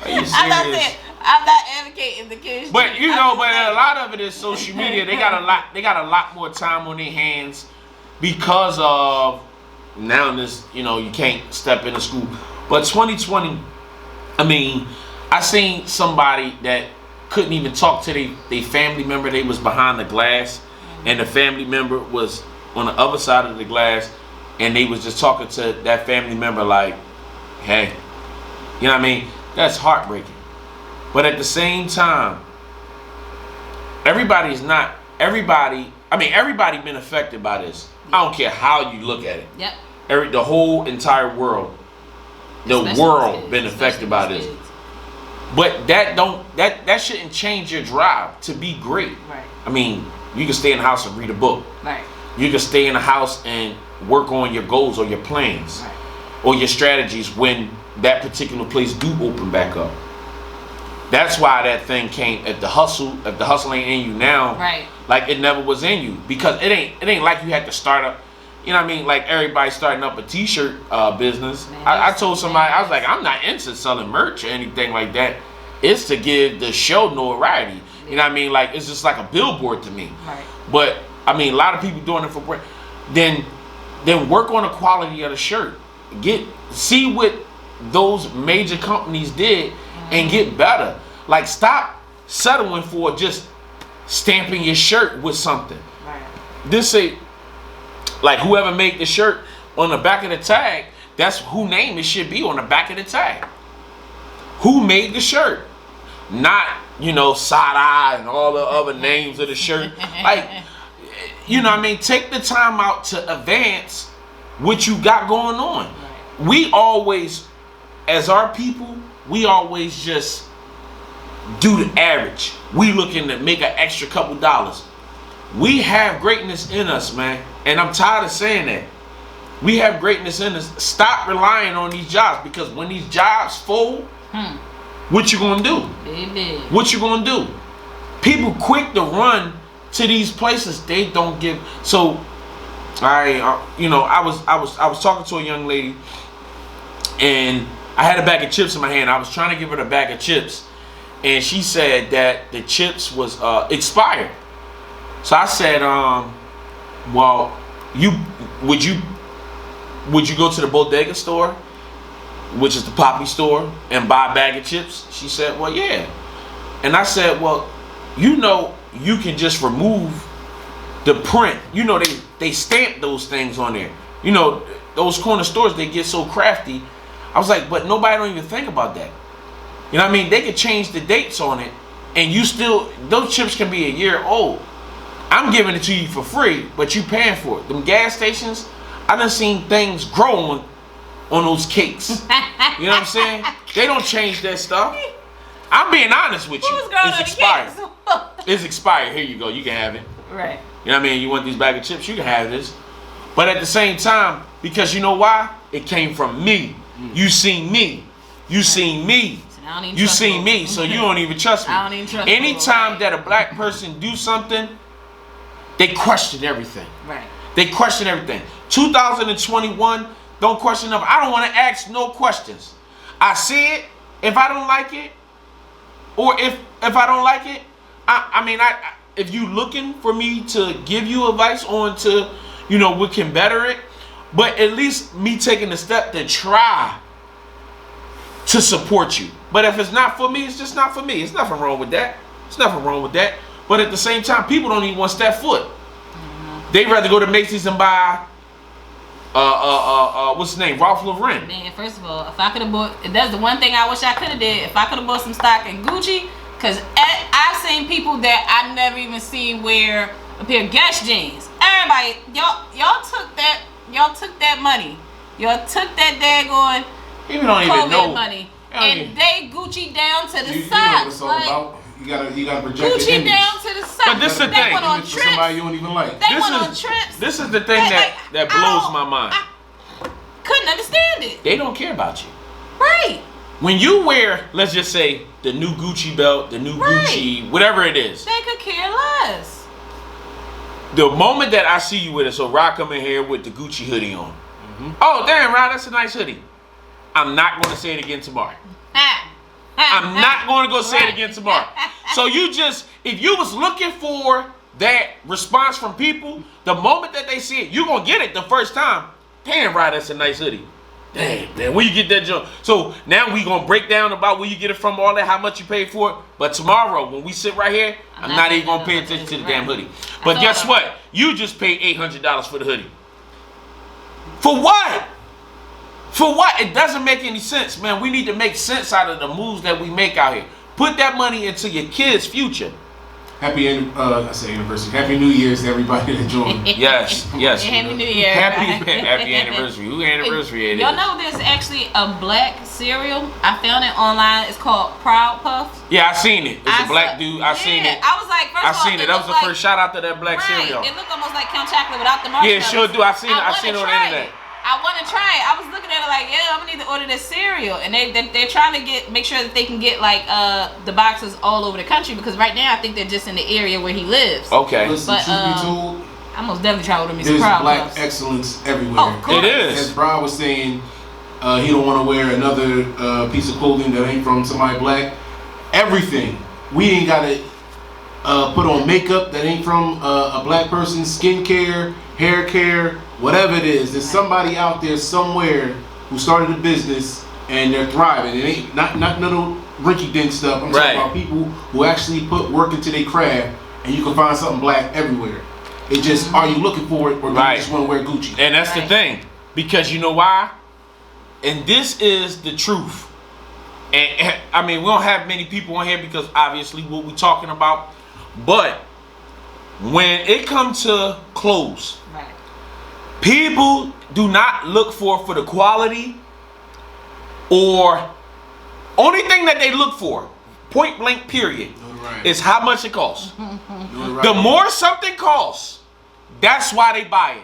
C: are you serious?
D: I'm not advocating the kids.
C: But but a lot of it is social media. They got a lot more time on their hands because of now this, you can't step into school. But 2020, I mean, I seen somebody that couldn't even talk to their family member. They was behind the glass, and the family member was on the other side of the glass, and they was just talking to that family member like, hey, you know what I mean? That's heartbreaking. But at the same time, everybody been affected by this. I don't care how you look at it.
D: Yep.
C: The whole entire world, been affected by this. But that shouldn't change your drive to be great.
D: Right.
C: I mean, you can stay in the house and read a book.
D: Right.
C: You can stay in the house and work on your goals or your plans, or your strategies when that particular place do open back up. That's why that thing came at the hustle. If the hustle ain't in you now, like it never was in you, because it ain't like you had to start up. You know what I mean? Like everybody starting up a t-shirt business. I told somebody, I was like, I'm not into selling merch or anything like that. It's to give the show notoriety. You know what I mean? Like it's just like a billboard to me.
D: Right.
C: But I mean, a lot of people doing it for brand. Then work on the quality of the shirt. See what those major companies did and get better. Like stop settling for just stamping your shirt with something.
D: Right.
C: This say, like whoever made the shirt on the back of the tag, that's who name it should be on the back of the tag. Who made the shirt? Not, Side-Eye and all the other names of the shirt. Like, what I mean? Take the time out to advance what you got going on.
D: Right.
C: We always, as our people, we always just do the average. We looking to make an extra couple dollars. We have greatness in us, man. And I'm tired of saying that. We have greatness in us. Stop relying on these jobs, because when these jobs fold, what you gonna do?
D: Baby.
C: What you gonna do? People quick to run to these places. They don't give. So I was talking to a young lady, and I had a bag of chips in my hand. I was trying to give her the bag of chips, and she said that the chips was expired. So I said, well, would you go to the bodega store, which is the Poppy store, and buy a bag of chips? She said, well, yeah. And I said, well, you can just remove the print. They stamp those things on there. Those corner stores, they get so crafty. I was like, but nobody don't even think about that. You know what I mean? They could change the dates on it, and those chips can be a year old. I'm giving it to you for free, but you paying for it. Them gas stations, I done seen things grow on those cakes. You know what I'm saying? They don't change that stuff. I'm being honest with you. It's expired. It's expired. Here you go. You can have it.
D: Right.
C: You know what I mean? You want these bag of chips, you can have this. But at the same time, because you know why? It came from me. You seen me. You seen me. You seen me, so you don't even trust me.
D: I don't even trust
C: Anytime that a black person do something, they question everything.
D: Right.
C: They question everything. 2021, don't question enough. I don't want to ask no questions. I see it. If I don't like it, or if I don't like it, if you looking for me to give you advice on to, we can better it, but at least me taking the step to try to support you. But if it's not for me, it's just not for me. It's nothing wrong with that. It's nothing wrong with that. But at the same time, people don't even want to step foot. They'd rather go to Macy's and buy what's his name? Ralph Lauren.
D: Man, first of all, if I could have bought, that's the one thing I wish I could have did. If I could have bought some stock in Gucci, because I've seen people that I never even seen wear a pair of Guess jeans. Everybody, y'all took that money. Y'all took that daggone COVID money, and they Gucci down to the socks.
B: You gotta project
D: Gucci down to the socks.
C: But this is the thing.
D: Went on
B: for
D: trips.
B: somebody you don't even like.
D: They went on trips.
C: This is the thing that blows my mind.
D: I couldn't understand it.
C: They don't care about you.
D: Right.
C: When you wear, let's just say, the new Gucci belt, the new Gucci, whatever it is.
D: They could care less.
C: The moment that I see you with it, so Rod come in here with the Gucci hoodie on. Oh, damn, Rod, that's a nice hoodie. I'm not going to say it again tomorrow. I'm not going to go say it again tomorrow. So if you was looking for that response from people, the moment that they see it, you're going to get it the first time. Damn, Rod, that's a nice hoodie. Damn, man, where you get that junk? So now we going to break down about where you get it from, all that, how much you paid for it. But tomorrow, when we sit right here, I'm not even going to pay attention to the damn hoodie. But guess what? You just paid $800 for the hoodie. For what? For what? It doesn't make any sense, man. We need to make sense out of the moves that we make out here. Put that money into your kids' future.
B: Happy anniversary. Happy New Year's to everybody that joined.
C: Yes.
D: Happy New Year.
C: Happy anniversary. Who anniversary it is?
D: Y'all know there's actually a black cereal. I found it online. It's called Proud Puffs.
C: Yeah, I seen it. It's a black dude. I seen it.
D: I was like, first of all,
C: it. That was the first shout out to that black cereal.
D: It looked almost like Count Chocolate without the marshmallows.
C: Yeah, sure do. I seen it on the internet.
D: I want to try it. I was looking at it like, yeah, I'm gonna need to order this cereal, and they're trying to make sure that they can get like the boxes all over the country, because right now I think they're just in the area where he lives.
C: Okay.
B: Listen,
D: but
B: truth be told,
D: I most definitely try to order me some
B: there's
D: Proud
B: black
D: Puffs.
B: excellence everywhere.
D: Oh, of course.
C: It is.
B: As Brian was saying, he don't want to wear another piece of clothing that ain't from somebody black. Everything. We ain't gotta put on makeup that ain't from a black person. Skincare, hair care. Whatever it is, there's somebody out there somewhere who started a business and they're thriving. It ain't not none of rinky-dink stuff. I'm talking about people who actually put work into their craft, and you can find something black everywhere. It just, are you looking for it, or do you just want to wear Gucci?
C: And that's the thing, because you know why? And this is the truth. And I mean, we don't have many people on here because obviously what we're talking about, but when it comes to clothes, people do not look for the quality or Only thing that they look for, point blank period, is how much it costs. The more something costs, that's why they buy it.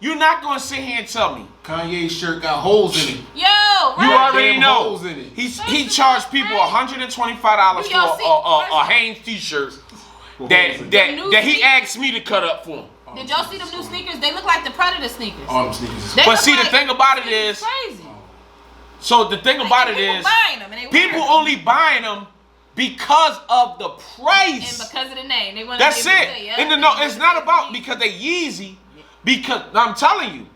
C: You're not gonna sit here and tell me
B: Kanye's shirt got holes in it.
D: Yo, right.
C: you already
B: Damn
C: know.
B: holes in it.
C: He charged people $125
D: Do y'all
C: for a
D: see-
C: Hanes t-shirt that he asked me to cut up for him.
D: Did y'all see them new sneakers? They look like the Predator sneakers.
B: All them sneakers is
D: They
C: But
D: look
C: see, the
D: like-
C: thing about it is,
D: crazy.
C: so the thing about it
D: People
C: is,
D: buying them and they
C: people
D: wear
C: only buying them because of the
D: them.
C: price.
D: And because of the name, they want.
C: That's
D: to be able
C: it.
D: to say,
C: And it's not about because they Yeezy. Because I'm telling you,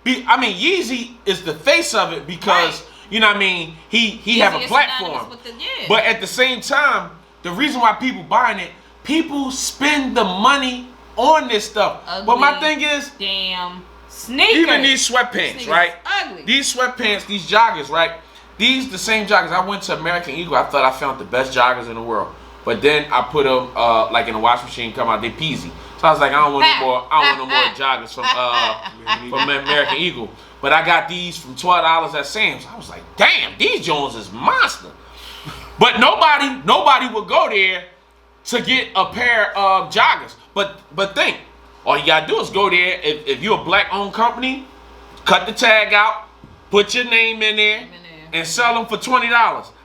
C: Yeezy is the face of it because
D: Right.
C: you know what I mean. He have a
D: Yeezy is
C: platform,
D: synonymous with the- yeah.
C: but at the same time, the reason why people buying it, people spend the money on this stuff. But my
D: Ugly
C: thing is,
D: damn sneakers.
C: even these sweatpants,
D: Sneakers
C: right?
D: ugly.
C: These sweatpants, these joggers, right? These the same joggers. I went to American Eagle. I thought I found the best joggers in the world, but then I put them like in the washing machine. Come out, they peasy. So I was like, I don't want no more. I don't want no more joggers from American Eagle. But I got these from $12 at Sam's. I was like, damn, these Jones is monster. But nobody would go there to get a pair of joggers. But think, all you gotta do is go there. If you're a black-owned company, cut the tag out, put your name in there, and sell them for $20.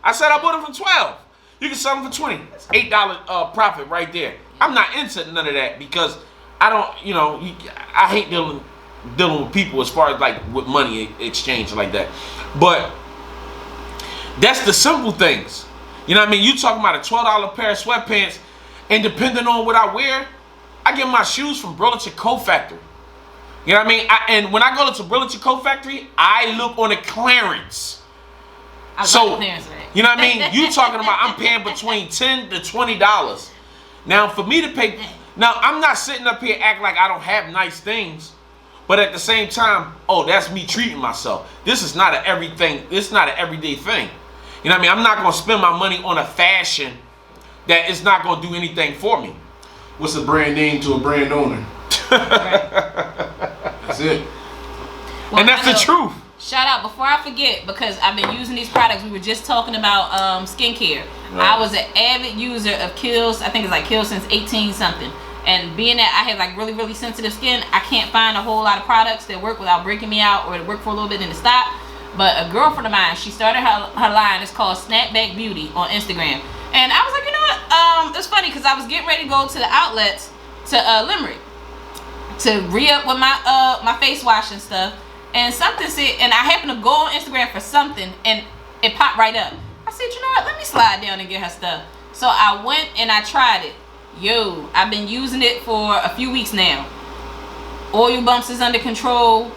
C: I said I bought them for $12. You can sell them for $20. That's $8 profit right there. I'm not into none of that because I don't, I hate dealing with people as far as like with money exchange like that. But that's the simple things. You know what I mean? You talking about a $12 pair of sweatpants, and depending on what I wear, I get my shoes from Burlington Coat Factory. You know what I mean? And when I go to Burlington Coat Factory, I look on the clearance.
D: I
C: So,
D: like the clearance rate.
C: you know what I mean? You talking about I'm paying between $10 to $20. Now for me to pay, now I'm not sitting up here acting like I don't have nice things, but at the same time, oh, that's me treating myself. This is not an everything. This is not an everyday thing. You know what I mean? I'm not gonna spend my money on a fashion that is not gonna do anything for me.
B: What's a brand name to a brand owner? That's it.
D: Well,
C: And that's the
D: I know-
C: truth.
D: Shout out before I forget, because I've been using these products. We were just talking about skincare.
C: Right.
D: I was an avid user of Kiehl's. I think it's like Kiehl's since 18 something. And being that I have like really, really sensitive skin, I can't find a whole lot of products that work without breaking me out or to work for a little bit and to stop. But a girlfriend of mine, she started her line. It's called Snapback Beauty on Instagram. And I was like, you know what? It's funny because I was getting ready to go to the outlets to Limerick to re-up with my face wash and stuff. And something said, and I happened to go on Instagram for something, and it popped right up. I said, you know what? Let me slide down and get her stuff. So I went and I tried it. Yo, I've been using it for a few weeks now. Oil bumps is under control.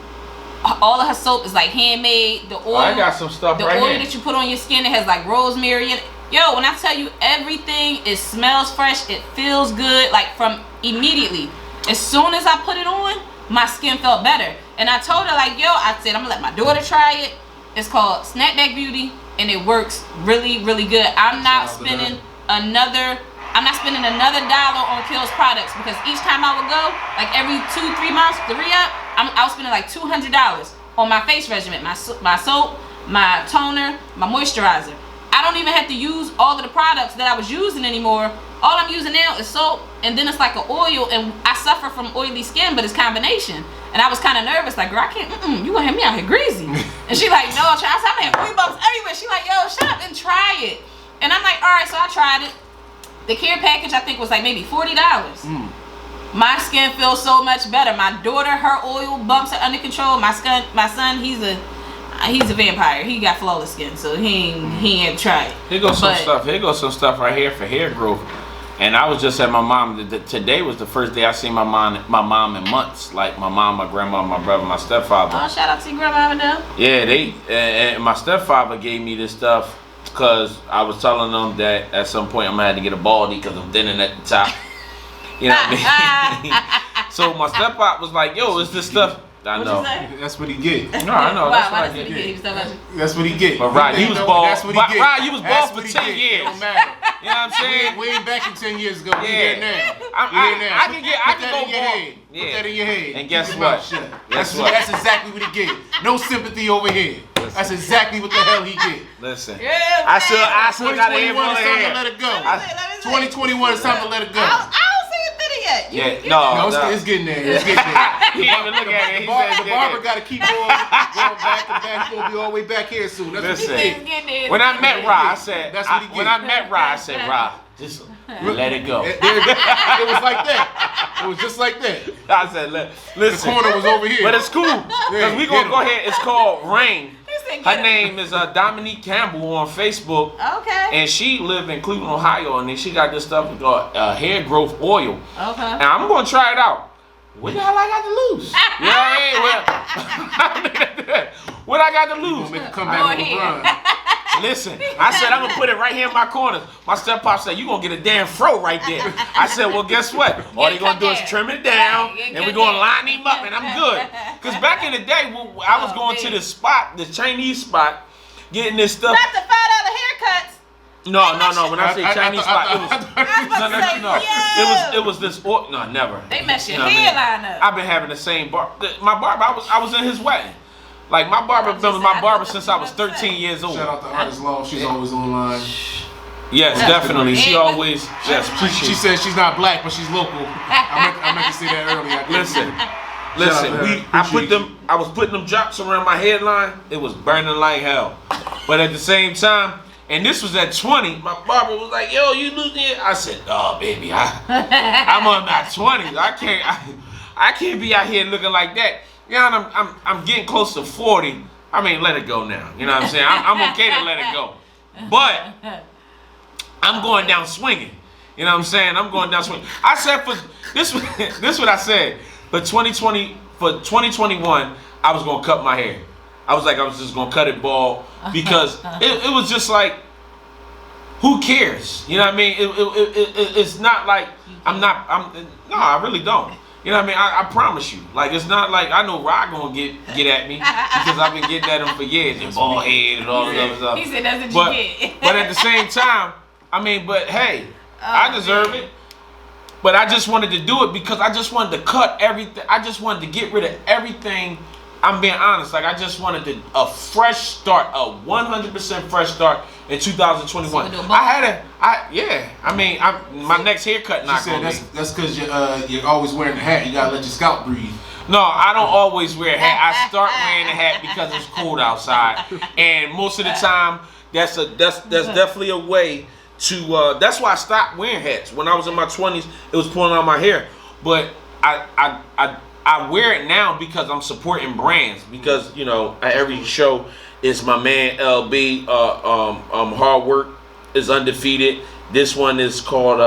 D: All of her soap is like handmade. The oil,
C: I got some stuff
D: the
C: right
D: oil
C: here.
D: that you put on your skin, it has like rosemary in it. Yo, when I tell you everything, it smells fresh. It feels good, like from immediately. As soon as I put it on, my skin felt better. And I told her, like, yo, I said, I'm gonna let my daughter try it. It's called Snapback Beauty, and it works really, really good. I'm not spending another $1 on Kiehl's products because each time I would go, like every 2-3 months to re-up, I was spending like $200 on my face regimen, my soap, my toner, my moisturizer. I don't even have to use all of the products that I was using anymore. All I'm using now is soap, and then it's like an oil, and I suffer from oily skin, but it's combination. And I was kind of nervous, like, girl, I can't, you gonna have me out here greasy. And she like, no, try. I said, I'm having oil bumps everywhere. She like, yo, shut up and try it. And I'm like, all right, so I tried it. The care package, I think, was like maybe $40. My skin feels so much better. My daughter, her oil bumps are under control. My son, he's a vampire. He got flawless skin, so he ain't tried.
C: Here goes some stuff. Here goes some stuff right here for hair growth. And I was just at my mom. Today was the first day I seen my mom in months. Like my mom, my grandma, my brother, my stepfather.
D: Oh, shout out to your grandma, though.
C: Yeah, and my stepfather gave me this stuff because I was telling them that at some point I'm gonna have to get a baldy because I'm thinning at the top. You know what I mean? So my stepfather was like, "Yo, is this stuff?" I
D: What'd
C: know.
D: you say?
B: That's what he get.
C: No, I know. That's
D: Why
C: what I
D: that's what he
C: get.
D: get? He was talking about you.
B: That's what he get.
C: But Rod, he was bald.
B: That's what he get.
C: Rod, you was
B: That's
C: bald
B: what
C: for
B: he
C: 10
B: get.
C: years.
B: It don't matter.
C: You know what I'm saying?
B: We ain't back in 10 years ago. We here now.
C: I can
B: Put that
C: go
B: in your
C: bald.
B: head. Put that in your head.
C: And guess
B: Keep your
C: what?
B: mouth shut.
C: Guess what?
B: That's exactly what he get. No sympathy over here. That's exactly what the hell he get.
C: Listen.
D: Yeah,
C: I still got to hear
B: 2021
C: more
B: is time to
C: hair.
B: let it go.
D: Let me say.
B: 2021 is time to let it go.
D: I don't see it through yet.
C: Yeah,
B: No,
C: no.
B: it's getting there. It's getting there.
C: He didn't even look at it. He said it's
B: The
C: getting
B: barber
C: there.
B: got to keep going back and back. He's gonna be all the way back here soon. That's
C: Listen.
B: what he get.
C: When I met Rod, I said,
B: That's what he
C: when
B: get.
C: I met Rod, I said, Rod, just let it go.
B: It was like that. It was just like that.
C: I said,
B: The
C: listen.
B: corner was over here.
C: But it's cool. Because we going to
B: get
C: go
B: him.
C: ahead. It's called Rain.
D: He said,
C: Her
D: "Get
C: name is Dominique Campbell on Facebook.
D: Okay.
C: And she lived in Cleveland, Ohio. And then she got this stuff called hair growth oil.
D: Okay.
C: And I'm going to try it out. What the hell I got to lose? You know what I mean? Well, what I got to
B: Gonna
C: lose?
B: make a comeback with
D: Go
B: LeBron.
C: Listen, I said I'm gonna put it right here in my corners. My step pop said you gonna get a damn fro right there. I said, well, guess what? All they gonna do is trim it down,
D: Right,
C: and we're gonna line him up, and I'm good. Cause back in the day, when I was going to this spot, the Chinese spot, getting this stuff.
D: Not the $5 haircuts.
C: No. When I say Chinese spot, it was.
D: I was about to say, yo.
C: It was this. No, never.
D: They mess your
C: You know what I mean?
D: hairline up.
C: I've been having the same my barber. I was in his wedding. Like my barber been with my barber since I was 13 years old.
B: Shout out to Artist Law. She's always online.
C: Yes, definitely. She always yes.
B: She says she's not black, but she's local. I meant to say that earlier. I didn't.
C: Listen. I was putting them drops around my headline. It was burning like hell. But at the same time, and this was at 20. My barber was like, "Yo, you losing it?" I said, "Oh, baby, I'm on my 20s. I can't be out here looking like that." Yeah, and I'm getting close to 40. I mean, let it go now. You know what I'm saying? I'm okay to let it go, but I'm going down swinging. You know what I'm saying? I'm going down swinging. I said for this what I said for 2021, I was gonna cut my hair. I was just gonna cut it bald because it was just like, who cares? You know what I mean? It's not like no, I really don't. You know what I mean? I promise you. Like, it's not like I know Rod gonna get at me because I've been getting at him for years and bald head and all this other stuff.
D: He said that's what you get.
C: But at the same time, I mean, but hey, I deserve it. But I just wanted to do it because I just wanted to cut everything. I just wanted to get rid of everything. I'm being honest. Like, I just wanted a fresh start, a 100% fresh start in 2021. I mean, my next haircut not
B: She said
C: gonna be.
B: that's because you're always wearing a hat. You gotta let your scalp breathe.
C: No, I don't always wear a hat. I start wearing a hat because it's cold outside, and most of the time, that's definitely a way to. That's why I stopped wearing hats when I was in my 20s. It was pulling out my hair, but I wear it now because I'm supporting brands. Because at every show, it's my man LB. Hard work is undefeated. This one is called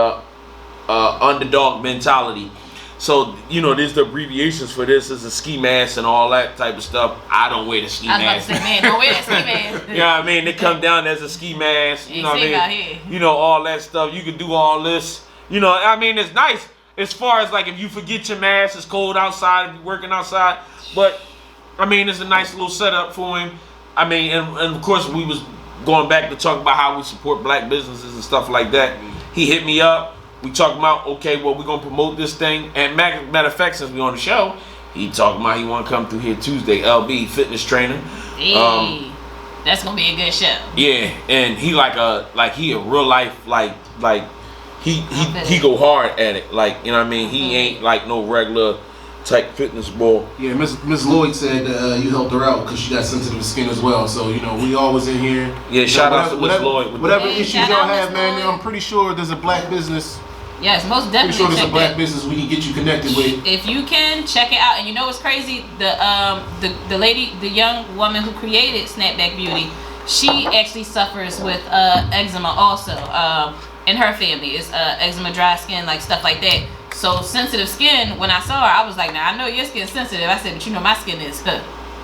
C: Underdog Mentality. So there's the abbreviations for this. It's a ski mask and all that type of stuff. I don't wear the ski
D: I was about to
C: mask.
D: say, man, don't wear that ski mask.
C: You know what I mean? They come down as a ski mask. You know what I
D: safe out
C: mean?
D: here.
C: All that stuff. You can do all this. I mean, it's nice as far as like if you forget your mask, it's cold outside, if you're working outside. But I mean, it's a nice little setup for him. I mean, and of course we was going back to talk about how we support black businesses and stuff like that. He hit me up. We talking about, okay, well, we're going to promote this thing. And matter of fact, since we on the show, he talking about he want to come through here Tuesday, LB, fitness trainer.
D: Hey, that's going to be a good show.
C: Yeah, and he he a real life, he go hard at it. Like, you know what I mean? He ain't like no regular type fitness ball.
B: Yeah, Miss Lloyd said you helped her out because she got sensitive skin as well. So we always in here.
C: Yeah, shout out to Miss Lloyd.
B: Whatever
D: Hey,
B: issues
D: shout
B: y'all
D: out
B: have,
D: Miss
B: man.
D: Lloyd.
B: I'm pretty sure there's a black business.
D: Yes, most
B: Pretty
D: definitely.
B: sure there's a
D: check
B: black
D: that.
B: business we can get you connected with.
D: If you can, check it out. And you know what's crazy? The lady, the young woman who created Snapback Beauty, she actually suffers with eczema also. In her family, it's eczema, dry skin, like stuff like that. So sensitive skin. When I saw her, I was like, "Now I know your skin's sensitive." I said, "But my skin is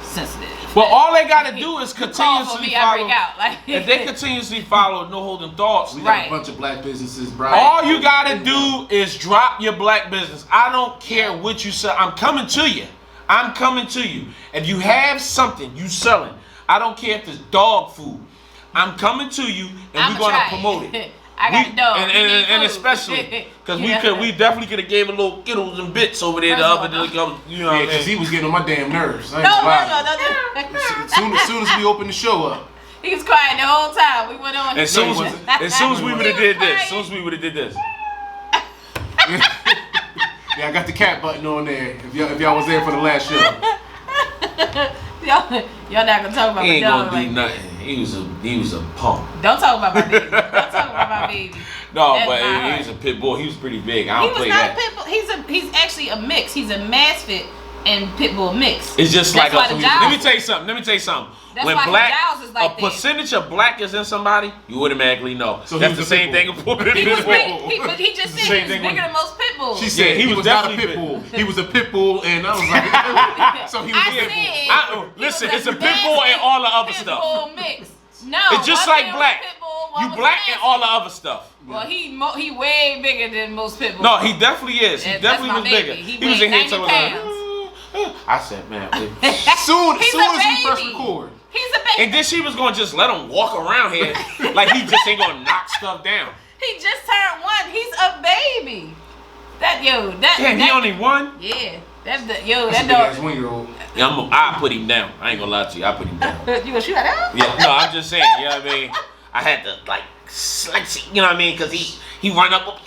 D: sensitive."
C: Well, all they got to do is
D: You call for
C: continuously
D: me, I
C: follow.
D: break out. Like,
C: If they continuously follow No Holding Thoughts,
B: We got
D: Right.
B: a bunch of black businesses, Brian.
C: all you gotta do is drop your black business. I don't care what you say. I'm coming to you. I'm coming to you. If you have something you selling, I don't care if it's dog food. I'm coming to you, and we're gonna promote it.
D: I got a dog.
C: And especially because we definitely could have gave a little Skittles and bits over there the other day. You know,
B: Yeah, because he was getting on my damn nerves. I ain't
D: No.
B: As soon as we opened the show up.
D: He was crying the whole time. We went on.
C: As soon as we would have did this,
B: Yeah, I got the cat button on there. If y'all was there for the last show.
D: Y'all not gonna talk about
C: he
D: my
C: ain't
D: dog.
C: gonna do nothing. He was a punk.
D: Don't talk about my baby. Don't talk about my baby.
C: No,
D: That's
C: but
D: not
C: he
D: her.
C: was a pit bull. He was pretty big. I
D: He
C: don't
D: was
C: play
D: not
C: that.
D: a pit bull. He's actually a mix. He's a Masfit and pit bull mix.
C: It's just
D: That's
C: like
D: why the Giles-
C: let me tell you something.
D: That's
C: When
D: why the
C: black,
D: Giles is like
C: a
D: that.
C: percentage of black is in somebody, you automatically know.
B: So he
C: that's
B: was
C: the
B: a
C: same
B: pit
C: thing.
B: bull.
C: with
D: He was
C: pit
D: big.
C: bull.
D: But he just said
C: Same
D: he was
C: thing
D: bigger
C: with-
D: than most pit bulls.
B: She said
C: he
B: he
C: was
B: was not a
C: definitely
B: pit bull. He was a pit bull, and I was like, so he was
D: I
B: a pit bull.
D: said
C: Listen,
D: he
C: it's
D: was
C: a pit bull and all the other
D: pit
C: stuff.
D: bull mix. No,
C: It's just
D: one
C: like
D: man was
C: black.
D: pit bull, one
C: You
D: was
C: black and
D: Masfit.
C: all the other stuff.
D: Well, he way bigger than most pit bulls.
C: No, he definitely is. He
D: That's
C: definitely
D: my
C: was
D: baby.
C: bigger.
D: He
C: was
D: weighed
C: in here
D: 90
C: telling
D: pounds.
C: I said, man.
B: Soon
D: He's
B: as
D: a
B: we press
D: baby.
B: record.
D: He's a baby.
C: And then she was gonna just let him walk around here like he just ain't gonna knock stuff down.
D: He just turned 1. He's a baby.
C: Damn,
D: That
C: he only one?
D: Yeah. That's
B: That's a
D: that
B: big ass
D: dog.
B: 1-year-old.
C: Yeah, I put him down. I ain't gonna lie to you. I put him down.
D: You gonna shoot at him?
C: Yeah, no, I'm just saying. You know what I mean? I had to like, you know what I mean? Because he run up.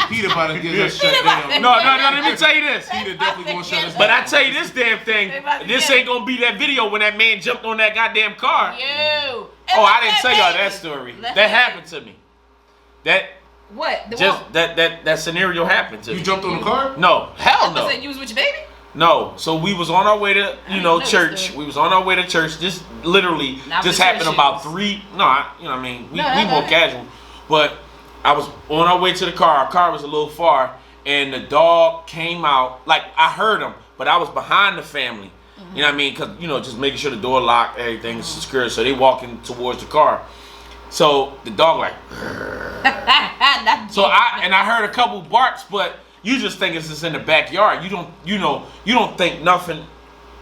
B: Peter about to get us shut down.
C: No. Let me tell you this.
B: Peter definitely gonna shut us down.
C: But I tell you this damn thing.
D: They about to
C: This
D: get
C: ain't gonna be that video when that man jumped on that goddamn car.
D: You.
C: Oh, I didn't tell y'all that story. That happened to me. That
D: What? The
C: just
D: what?
C: that scenario happened to
B: You
C: me.
B: jumped on the car?
C: No, hell no.
D: You was with your baby?
C: No, so we was on our way to
D: know this
C: church.
D: story.
C: We was on our way to church. This literally
D: Not
C: just
D: the
C: happened
D: church
C: about
D: shoes.
C: 3. No, you know what I mean. We
D: No, no,
C: more
D: no.
C: casual, but I was on our way to the car. Our car was a little far, and the dog came out. Like I heard him, but I was behind the family. You know what I mean? Cause just making sure the door locked, everything's secure. So they walking towards the car. So the dog like. So I heard a couple barks, but you just think it's just in the backyard. You don't think nothing.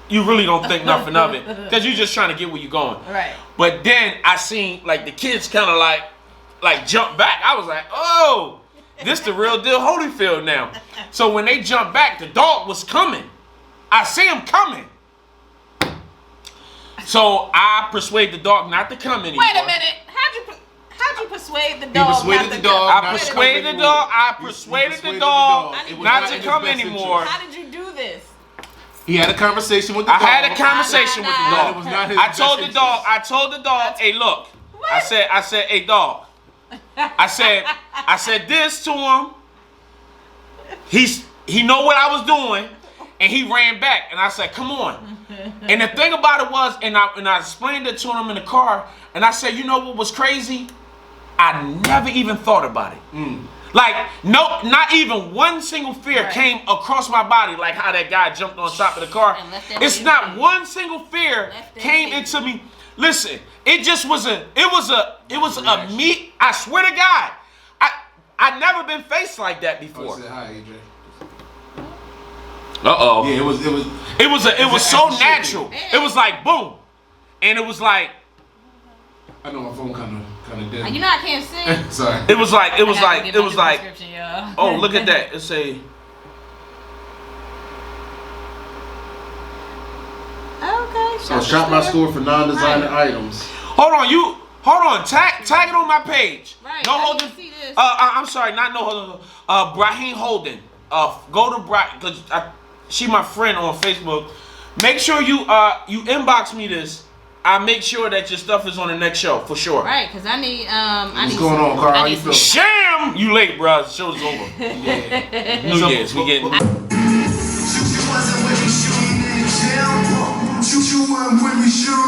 C: You really don't think nothing of it because you're just trying to get where you're going.
D: Right.
C: But then I seen like the kids kind of like jump back. I was like, oh, this the real deal Holyfield now. So when they jumped back, the dog was coming. I see him coming. So I persuade the dog not to come anymore.
D: Wait a minute. How'd you persuade the dog?
B: persuaded
D: not
B: the
D: to
B: dog
D: come?
C: I
B: not to
C: persuaded
B: come
C: the
B: anymore.
C: dog. I
B: You
C: persuaded the
B: persuaded
C: dog
B: It was
C: not
B: in
C: to
B: his
C: come
B: best
C: anymore.
B: interest.
D: How did you do this?
B: He had a conversation with the
C: I
B: dog.
C: had a conversation with the
D: Nah.
C: dog.
B: It was not his
C: I
B: best
C: told the
B: interest.
C: dog. I told the dog, hey, look. I said, hey, dog. I said this to him. He know what I was doing, and he ran back. And I said, come on. And the thing about it was, and I explained it to him in the car, and I said, you know what was crazy? I never even thought about it. Like, no, not even one single fear came across my body like how that guy jumped on top of the car.
D: And left that
C: It's
D: baby
C: not
D: face.
C: one single fear
D: Left that
C: came
D: baby.
C: into me. Listen, it just was a me. I swear to God, I never been faced like that
B: Oh,
C: before.
B: he said, hi, AJ.
C: Uh-oh.
B: Yeah, it was.
C: It was so
B: As it should be.
C: natural. It was like boom. And it was like
B: I know my phone kind of dead.
D: You know I can't see.
B: Sorry.
C: it was like
D: Y'all.
C: oh, look at that. It's a
D: Okay.
B: So shop my store for non-designer items.
C: Hold on, tag it on my page.
D: Right,
C: No
D: I
C: Holden.
D: didn't see this.
C: I'm sorry, not No Holden. Brahim Holden. Go to Brahim because she my friend on Facebook. Make sure you inbox me this. I make sure that your stuff is on the next show for sure.
D: Right, because I need
B: What's going on, Carl? How you feeling?
C: Sham! You late, bro. The show's over.
B: Yeah.
C: New Year's, we getting.
A: You wasn't with me shooting in the gym. You weren't with me shooting